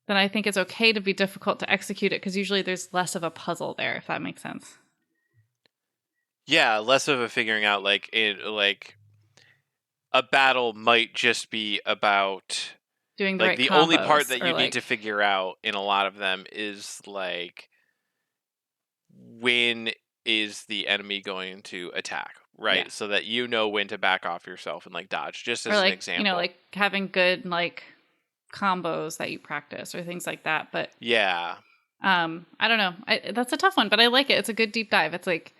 then I think it's okay to be difficult to execute it, because usually there's less of a puzzle there, if that makes sense. Yeah, less of a figuring out, like, a battle might just be about doing the like right the combos, only part that you like, need to figure out in a lot of them is like, when is the enemy going to attack, right? Yeah. So that you know when to back off yourself and like dodge, just as like, an example. You know, like having good like combos that you practice or things like that. But yeah, I don't know. That's a tough one, but I like it. It's a good deep dive. It's like,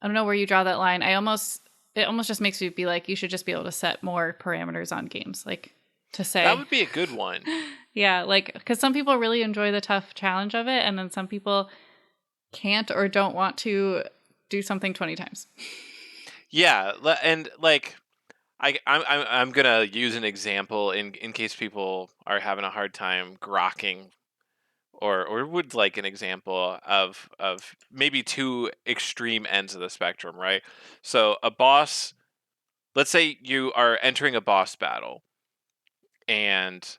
I don't know where you draw that line. It almost just makes me be like, you should just be able to set more parameters on games, like to say that would be a good one. Yeah, like, because some people really enjoy the tough challenge of it, and then some people can't or don't want to do something 20 times. Yeah, and like, I'm gonna use an example in case people are having a hard time grokking, or would like an example of maybe two extreme ends of the spectrum, right? So a boss, let's say you are entering a boss battle, and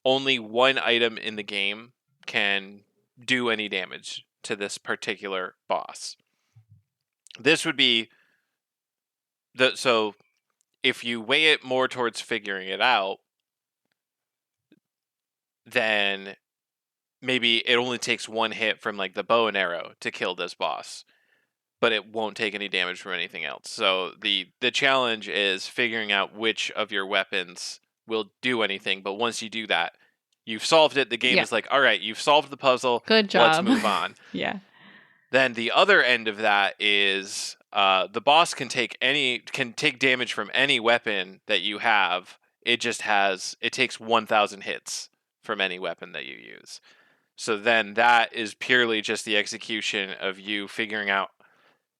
only one item in the game can do any damage to this particular boss. This would be so if you weigh it more towards figuring it out, then maybe it only takes one hit from like the bow and arrow to kill this boss, but it won't take any damage from anything else. So the challenge is figuring out which of your weapons will do anything. But once you do that, you've solved it. The game Yeah. is like, all right, you've solved the puzzle. Good Let's job. move on. Yeah. Then the other end of that is the boss can take damage from any weapon that you have. It takes 1,000 hits from any weapon that you use. So then that is purely just the execution of you figuring out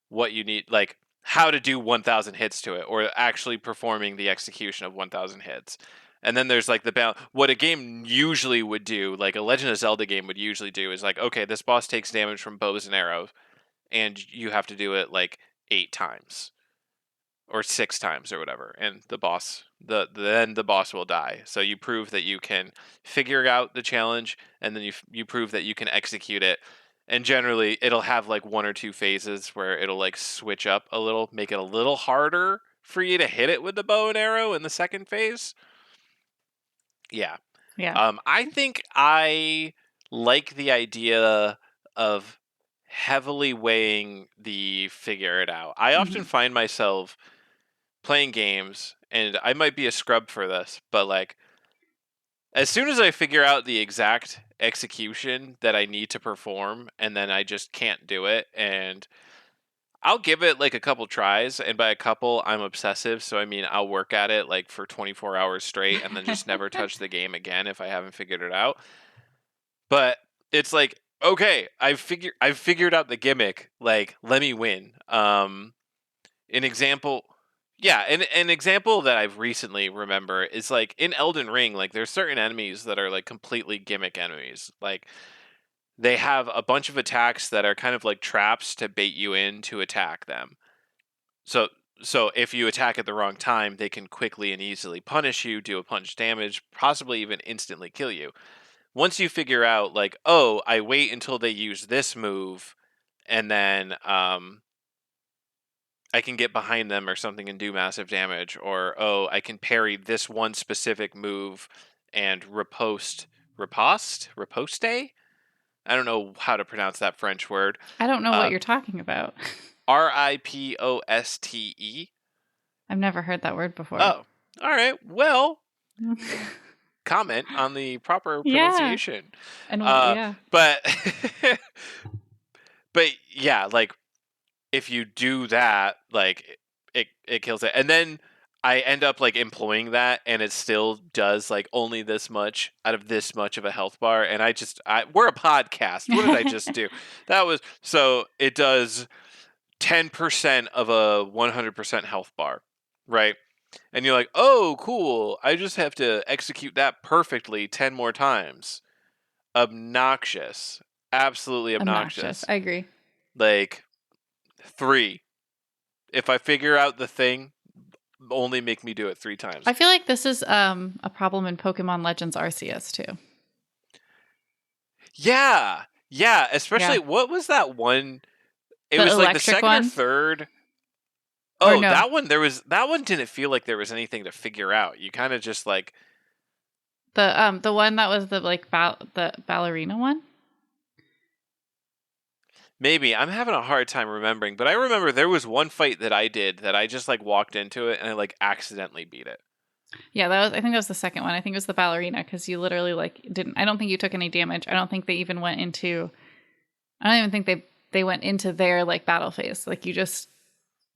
what you need, like how to do 1,000 hits to it, or actually performing the execution of 1,000 hits. And then there's like the balance. What a game usually would do, like a Legend of Zelda game would usually do, is like, okay, this boss takes damage from bows and arrows, and you have to do it like 8 times or 6 times or whatever, and then the boss will die. So you prove that you can figure out the challenge, and then you prove that you can execute it. And generally it'll have like 1 or 2 phases where it'll like switch up a little, make it a little harder for you to hit it with the bow and arrow in the second phase. Yeah. Yeah. I think I like the idea of heavily weighing the figure it out. I often find myself playing games, and I might be a scrub for this, but like as soon as I figure out the exact execution that I need to perform, and then I just can't do it, and I'll give it like a couple tries, and by a couple I'm obsessive, so I mean I'll work at it like for 24 hours straight and then just never touch the game again if I haven't figured it out. But it's like, okay, I've figured out the gimmick, like let me win. An example, yeah, an example that I've recently remember is like in Elden Ring, like there's certain enemies that are like completely gimmick enemies. Like they have a bunch of attacks that are kind of like traps to bait you in to attack them. So if you attack at the wrong time, they can quickly and easily punish you, do a punch damage, possibly even instantly kill you. Once you figure out like, oh, I wait until they use this move, and then I can get behind them or something and do massive damage, or oh, I can parry this one specific move and riposte. I don't know how to pronounce that French word. I don't know what you're talking about. Riposte. I've never heard that word before. Oh, all right. Well, comment on the proper pronunciation. And yeah. But but yeah, like if you do that, like it kills it, and then I end up like employing that, and it still does like only this much out of this much of a health bar, and we're a podcast. What did I just do? That was so it does 10% of a 100% health bar, right? And you're like, oh, cool. I just have to execute that perfectly 10 more times. Obnoxious. Absolutely obnoxious. I agree. Like 3. If I figure out the thing, only make me do it 3 times. I feel like this is a problem in Pokemon Legends Arceus too. Yeah. Yeah. Especially, what was that one? It was like the second or third. Oh, no. That one didn't feel like there was anything to figure out. You kind of just like the one that was the like the ballerina one. Maybe I'm having a hard time remembering, but I remember there was one fight that I did that I just like walked into it and I like accidentally beat it. Yeah, I think that was the second one. I think it was the ballerina because you literally like didn't. I don't think you took any damage. I don't think they even went into. I don't even think they went into their like battle phase. Like you just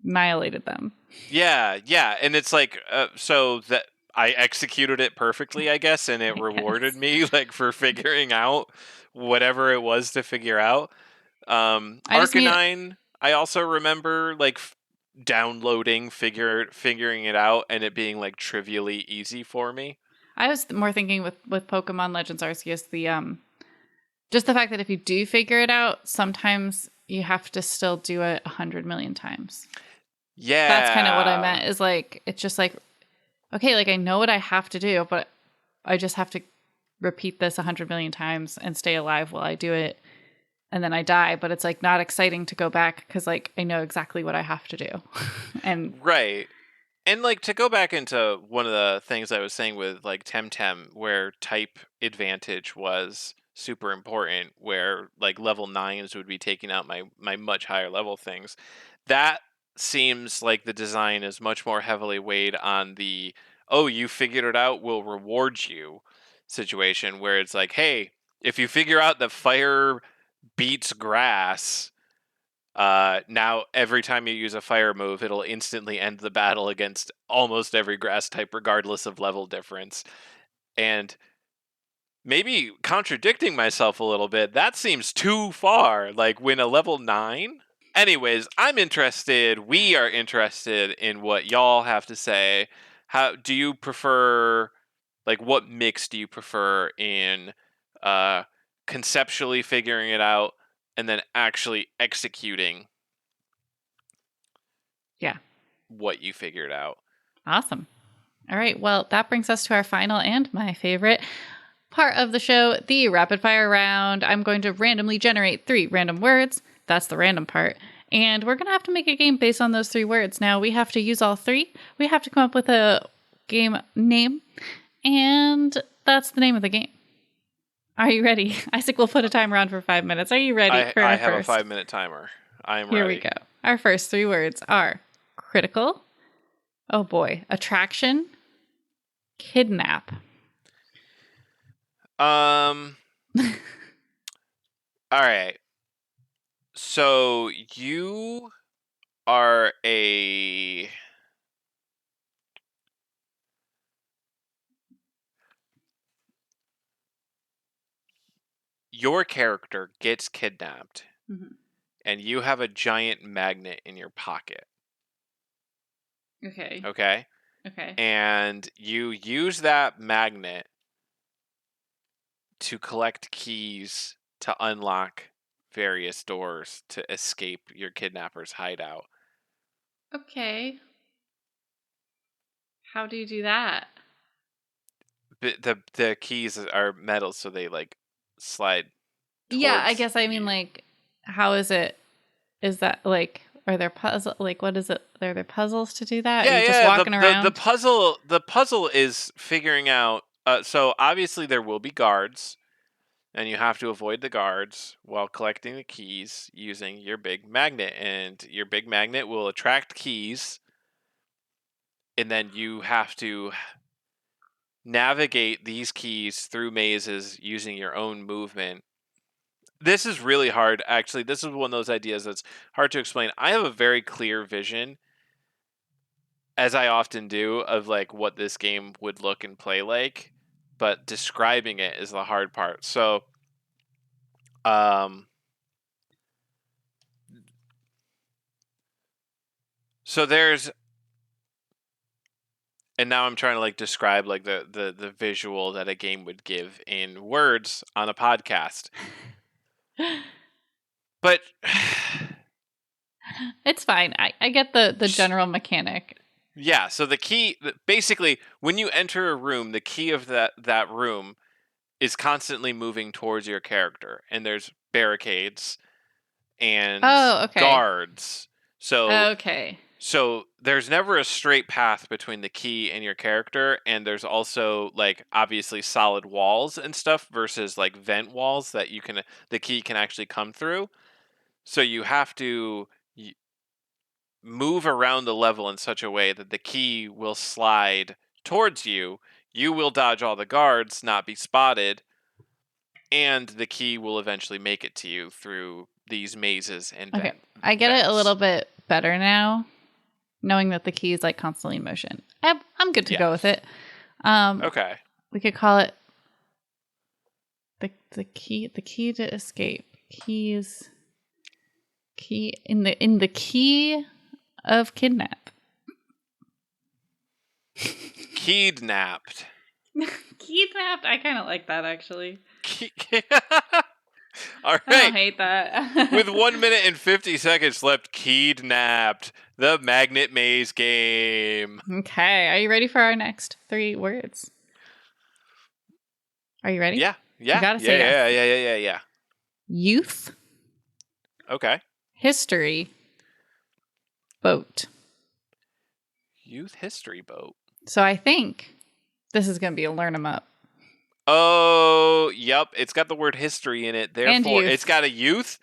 annihilated them. Yeah, and it's like so that I executed it perfectly, I guess, and it rewarded me like for figuring out whatever it was to figure out. Arcanine, I also remember like downloading, figuring it out, and it being like trivially easy for me. I was more thinking with Pokemon Legends Arceus, the just the fact that if you do figure it out, sometimes you have to still do it 100 million times. Yeah, that's kind of what I meant. Is like it's just like okay, like I know what I have to do, but I just have to repeat this 100 million times and stay alive while I do it. And then I die, but it's like not exciting to go back because like I know exactly what I have to do. And right. And like to go back into one of the things I was saying with like TamTam, where type advantage was super important, where like level 9s would be taking out my much higher level things. That seems like the design is much more heavily weighed on the, oh, you figured it out, we'll reward you situation, where it's like, hey, if you figure out that fire beats grass, now every time you use a fire move, it'll instantly end the battle against almost every grass type, regardless of level difference. And maybe contradicting myself a little bit, that seems too far. Like, when a level 9. Anyways, we are interested in what y'all have to say. How do you prefer, like, what mix do you prefer in uh, conceptually figuring it out and then actually executing Yeah. what you figured out? Awesome. All right. Well, that brings us to our final and my favorite part of the show, the rapid fire round. I'm going to randomly generate 3 random words. That's the random part. And we're going to have to make a game based on those 3 words. Now, we have to use all 3. We have to come up with a game name. And that's the name of the game. Are you ready? Isaac will put a timer on for 5 minutes. Are you ready for I our have first? a 5-minute timer. I am Here ready. we go. Our first 3 words are critical. Oh boy. Attraction. Kidnap. All right. So you are your character gets kidnapped, Mm-hmm. and you have a giant magnet in your pocket. Okay. Okay? Okay. And you use that magnet to collect keys to unlock various doors to escape your kidnapper's hideout. Okay. How do you do that? But the keys are metal, so they like slide Yeah, I towards guess I mean, you. like, how is it? Is that like, are there puzzle? Like, what is it? Are there puzzles to do that? Are Yeah, you just yeah. walking The around? puzzle is figuring out. So obviously there will be guards, and you have to avoid the guards while collecting the keys using your big magnet. And your big magnet will attract keys, and then you have to navigate these keys through mazes using your own movement. This is really hard, actually. This is one of those ideas that's hard to explain. I have a very clear vision, as I often do, of like what this game would look and play like, but describing it is the hard part. Um, so there's, and now I'm trying to like describe like the visual that a game would give in words on a podcast. But It's fine. I get the general mechanic. yeah, so the key, basically, when you enter a room, the key of that room is constantly moving towards your character, and there's barricades and Oh, okay. guards. So Okay. so there's never a straight path between the key and your character, and there's also like obviously solid walls and stuff versus like vent walls that the key can actually come through. So you have to move around the level in such a way that the key will slide towards you. You will dodge all the guards, not be spotted, and the key will eventually make it to you through these mazes and Okay. I get it a vents. little bit better now, knowing that the key is like constantly in motion. I'm good to Yeah. go with it. Okay. We could call it the key to escape. Keys key in the key of kidnap. Kidnapped. Kidnapped. I kind of like that actually. All I don't right. hate that. With 1 minute and 50 seconds left, kidnapped. The magnet maze game. Okay, are you ready for our next 3 words? Are you ready? Yeah. You Yeah. gotta Yeah. say yes. Yeah. Yeah. Yeah. Yeah. Yeah. Youth, Okay. history, boat. Youth history boat. So I think this is gonna be a learn 'em up. Oh, yep. It's got the word history in it. And Therefore, it's youth. got a youth.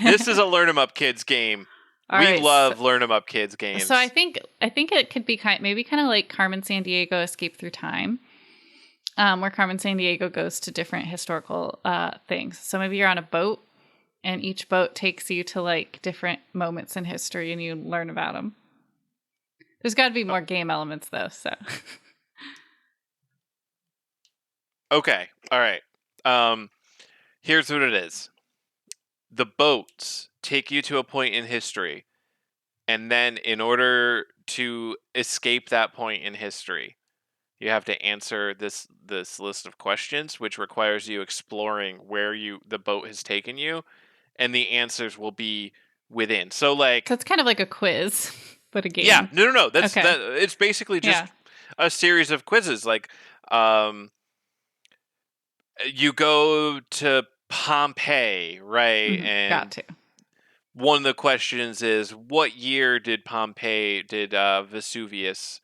This is a Learn 'em Up Kids game. All We right. love Learn 'em Up Kids So I games. think it could be maybe kind of like Carmen Sandiego Escape Through Time, where Carmen Sandiego goes to different historical things. So maybe you're on a boat, and each boat takes you to like different moments in history, and you learn about them. There's got to be more game elements though. So Okay. All right. Here's what it is. The boats take you to a point in history, and then in order to escape that point in history, you have to answer this list of questions, which requires you exploring where the boat has taken you, and the answers will be within. So like, it's kind of like a quiz, but a yeah, game. no. Okay. It's basically just Yeah. a series of quizzes. Like, you go to Pompeii, right? Mm-hmm. Got And to. one of the questions is, what year did Vesuvius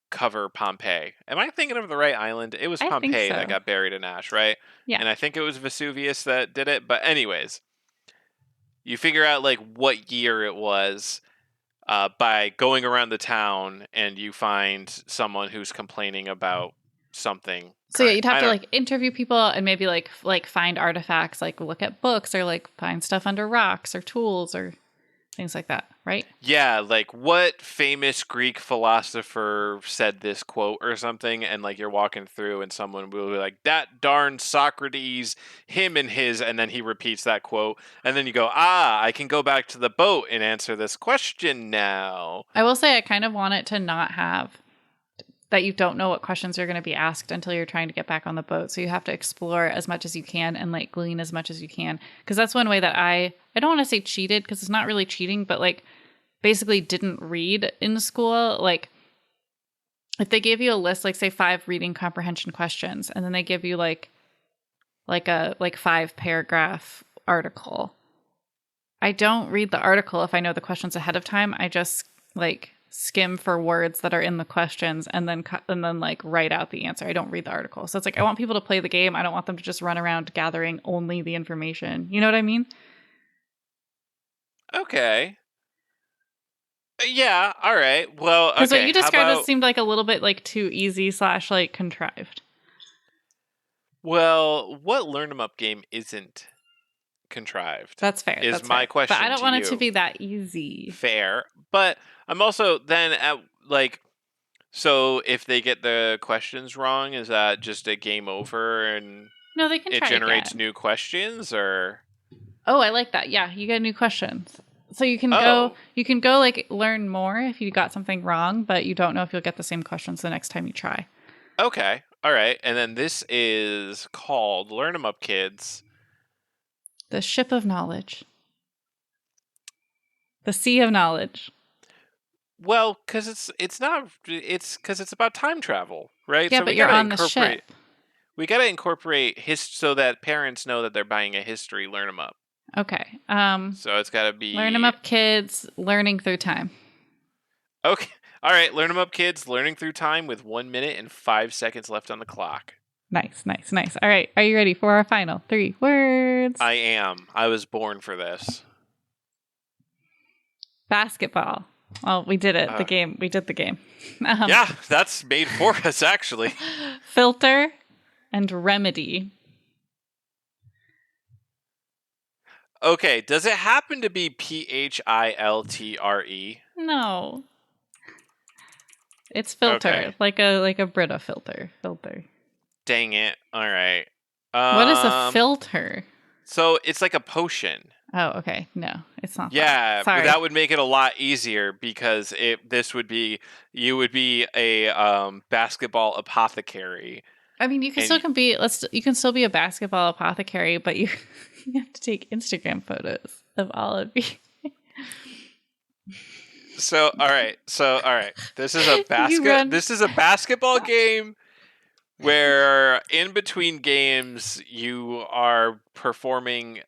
cover Pompeii? Am I thinking of the right island? It was I think Pompeii that so. got buried in ash, right? Yeah. And I think it was Vesuvius that did it. But anyways, you figure out like what year it was by going around the town, and you find someone who's complaining about something So yeah, current. you'd have I to don't. like interview people and maybe like find artifacts, like look at books or like find stuff under rocks or tools or things like that, right? Yeah, like what famous Greek philosopher said this quote or something, and like you're walking through and someone will be like, that darn Socrates, him and his, and then he repeats that quote, and then you go, I can go back to the boat and answer this question now. I will say I kind of want it to not have that you don't know what questions are going to be asked until you're trying to get back on the boat. So you have to explore as much as you can and like glean as much as you can. Because that's one way that I don't want to say cheated because it's not really cheating, but like basically didn't read in school. Like if they gave you a list, like say 5 reading comprehension questions, and then they give you like a 5-paragraph article. I don't read the article if I know the questions ahead of time. I just like skim for words that are in the questions and then like write out the answer. I don't read the article. So it's like I want people to play the game. I don't want them to just run around gathering only the information. You know what I mean? Okay. Yeah, all right. Well, Because what okay. you How described it about, seemed like a little bit like too easy / like contrived. well, what Learn 'em Up game isn't contrived? That's fair. Is That's my fair. But I question don't to want it to you. be that easy. Fair. But I'm also then at like, so if they get the questions wrong, is that just a game over and No, they can it try generates again. new questions, or Oh, I like that. Yeah, you get new questions. So oh, you can go like learn more if you got something wrong, but you don't know if you'll get the same questions the next time you try. okay. All right. And then this is called Learn 'em Up Kids. The ship of knowledge. The sea of knowledge. Well, cuz it's not it's cuz it's about time travel, right? Yeah, So but you're on the ship. we got to incorporate so that parents know that they're buying a history Learn 'em Up. Okay. So it's got to Learn them be up kids learning through time. okay. All right, Learn 'em Up Kids, learning through time with 1 minute and 5 seconds left on the clock. Nice, nice, nice. All right. Are you ready for our final 3 words? I am. I was born for this. Basketball. Well, we did it. The game. We did the game. Yeah, that's made for us, actually. Filter and remedy. Okay, does it happen to be Philtre? No. It's filter, Okay. like a Brita filter. Filter. Dang it. All right. What is a filter? So it's like a potion. Oh, okay. No, it's not. Yeah, That. Sorry. that would make it a lot easier because you would be a basketball apothecary. I mean, you can And still you can still be a basketball apothecary, but you you have to take Instagram photos of all of you. So all right. This is a You run. this is a basketball game where in between games you are performing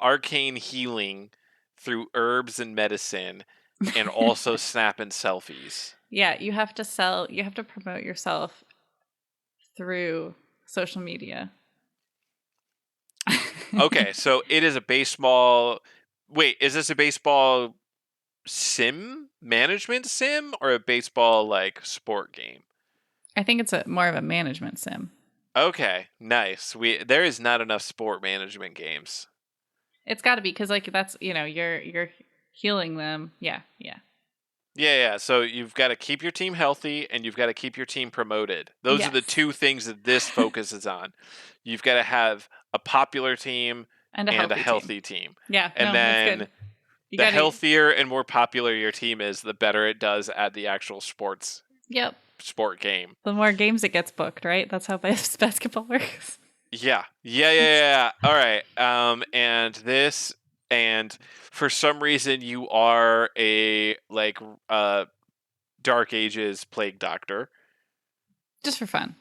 arcane healing through herbs and medicine, and also snapping selfies. Yeah, you have to promote yourself through social media. Okay, so it is a baseball. Wait, is this a baseball sim management sim or a baseball like sport game? I think it's more of a management sim. Okay, nice. There is not enough sport management games. It's got to be because like that's you're healing them. Yeah. Yeah. So you've got to keep your team healthy and you've got to keep your team promoted. Those are the Yes. two things that this focuses on. You've got to have a popular team And a healthy team. Yeah. And No, that's then good. You the got to. healthier and more popular your team is, the better it does at the actual sport game. The more games it gets booked, right? That's how basketball works. Yeah. All right. And for some reason you are a Dark Ages plague doctor. Just for fun.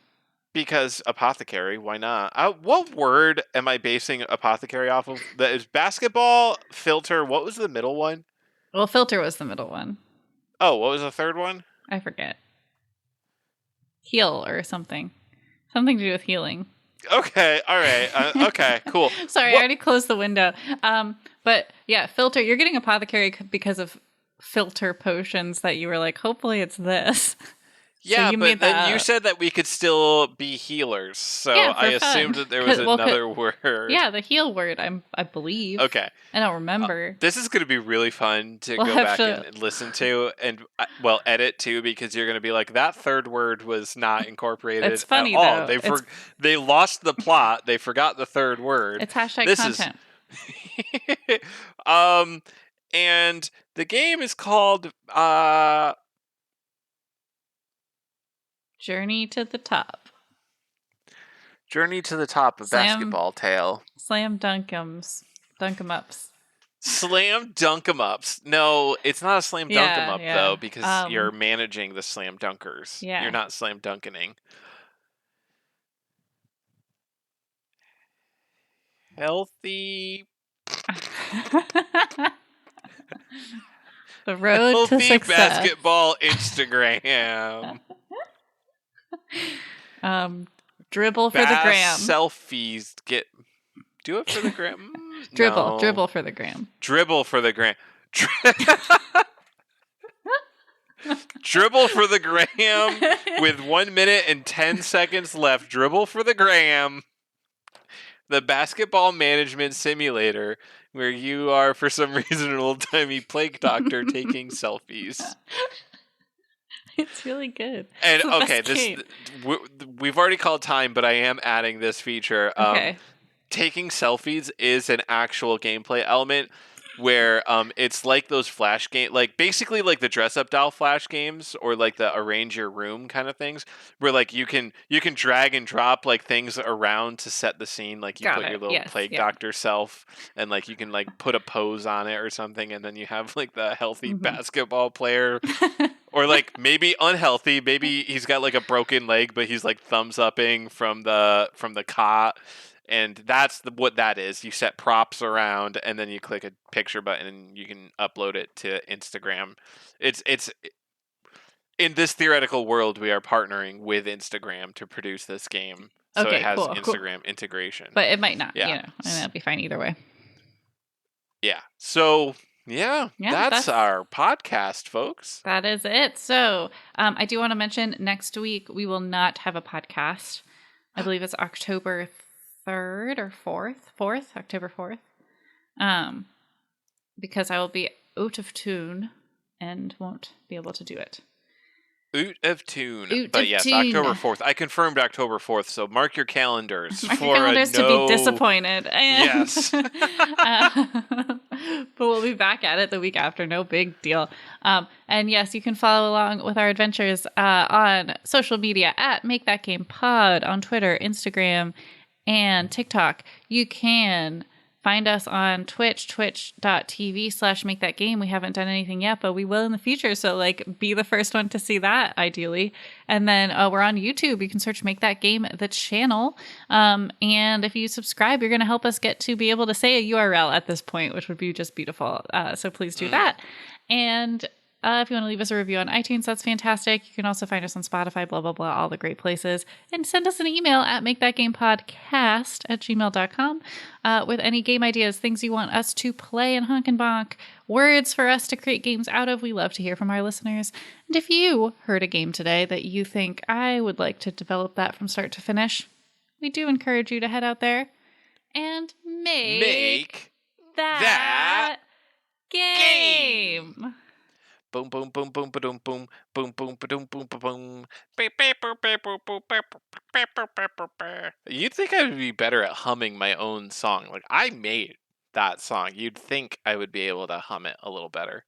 Because apothecary, why not? What word am I basing apothecary off of? That is basketball, filter. What was the middle one? Well, filter was the middle one. Oh, what was the third one? I forget. Heal or something. Something to do with healing. Okay, all right. Okay, cool. Sorry, I already closed the window. But yeah, filter. You're getting apothecary because of filter potions that you were like, hopefully it's this. Yeah, so but then you said that we could still be healers, so yeah, I assumed that there was another word. Yeah, the heal word, I believe. Okay. I don't remember. This is going to be really fun to go back and listen to and, edit too, because you're going to be like, that third word was not incorporated it's funny, at all. Though. They lost the plot. They forgot the third word. It's hashtag content. And the game is called Journey to the Top. Journey to the Top of Basketball Tale. Slam Dunk'ems. Dunk'em-ups. Slam Dunk'em-ups. No, it's not a Slam Dunk'em-up, though, because you're managing the Slam Dunkers. Yeah. You're not Slam Dunkening. Healthy... The road to success. Basketball Instagram. Dribble for the gram. Selfies. Do it for the gram. Dribble. No. Dribble for the gram. Dribble for the gram. Dribble for the gram with 1 minute and 10 seconds left. Dribble for the gram. The basketball management simulator where you are, for some reason, an old-timey plague doctor taking selfies. It's really good. And okay, we've already called time, but I am adding this feature. Okay. Taking selfies is an actual gameplay element where it's like those flash game, like basically like the dress up doll flash games or like the arrange your room kind of things, where like you can drag and drop like things around to set the scene, like you put your little plague doctor self and like you can like put a pose on it or something, and then you have like the healthy basketball player or like maybe unhealthy, maybe he's got like a broken leg but he's like thumbs upping from the cot. And that's what that is. You set props around, and then you click a picture button, and you can upload it to Instagram. It's in this theoretical world, we are partnering with Instagram to produce this game, so it has Instagram integration. But it might not. And that'll be fine either way. Yeah. So that's our podcast, folks. That is it. So I do want to mention next week we will not have a podcast. I believe it's October 3rd or 4th, October 4th, because I will be out of tune and won't be able to do it. Out of tune. October 4th. I confirmed October 4th, so mark your calendars. Mark your calendars to be disappointed. Yes. But we'll be back at it the week after. No big deal. And yes, you can follow along with our adventures on social media at Make That Game Pod on Twitter, Instagram, and TikTok. You can find us on Twitch, twitch.tv/makethatgame. We haven't done anything yet, but we will in the future. So be the first one to see that, ideally. And then we're on YouTube. You can search Make That Game, the channel. And if you subscribe, you're going to help us get to be able to say a URL at this point, which would be just beautiful. So please do that. And If you want to leave us a review on iTunes, that's fantastic. You can also find us on Spotify, blah, blah, blah, all the great places. And send us an email at makethatgamepodcast@gmail.com with any game ideas, things you want us to play in Honk and Bonk, words for us to create games out of. We love to hear from our listeners. And if you heard a game today that you think I would like to develop that from start to finish, we do encourage you to head out there and make that game. Boom boom boom boom boom boom boom boom boom boom boom. You'd think I would be better at humming my own song. Like I made that song. You'd think I would be able to hum it a little better.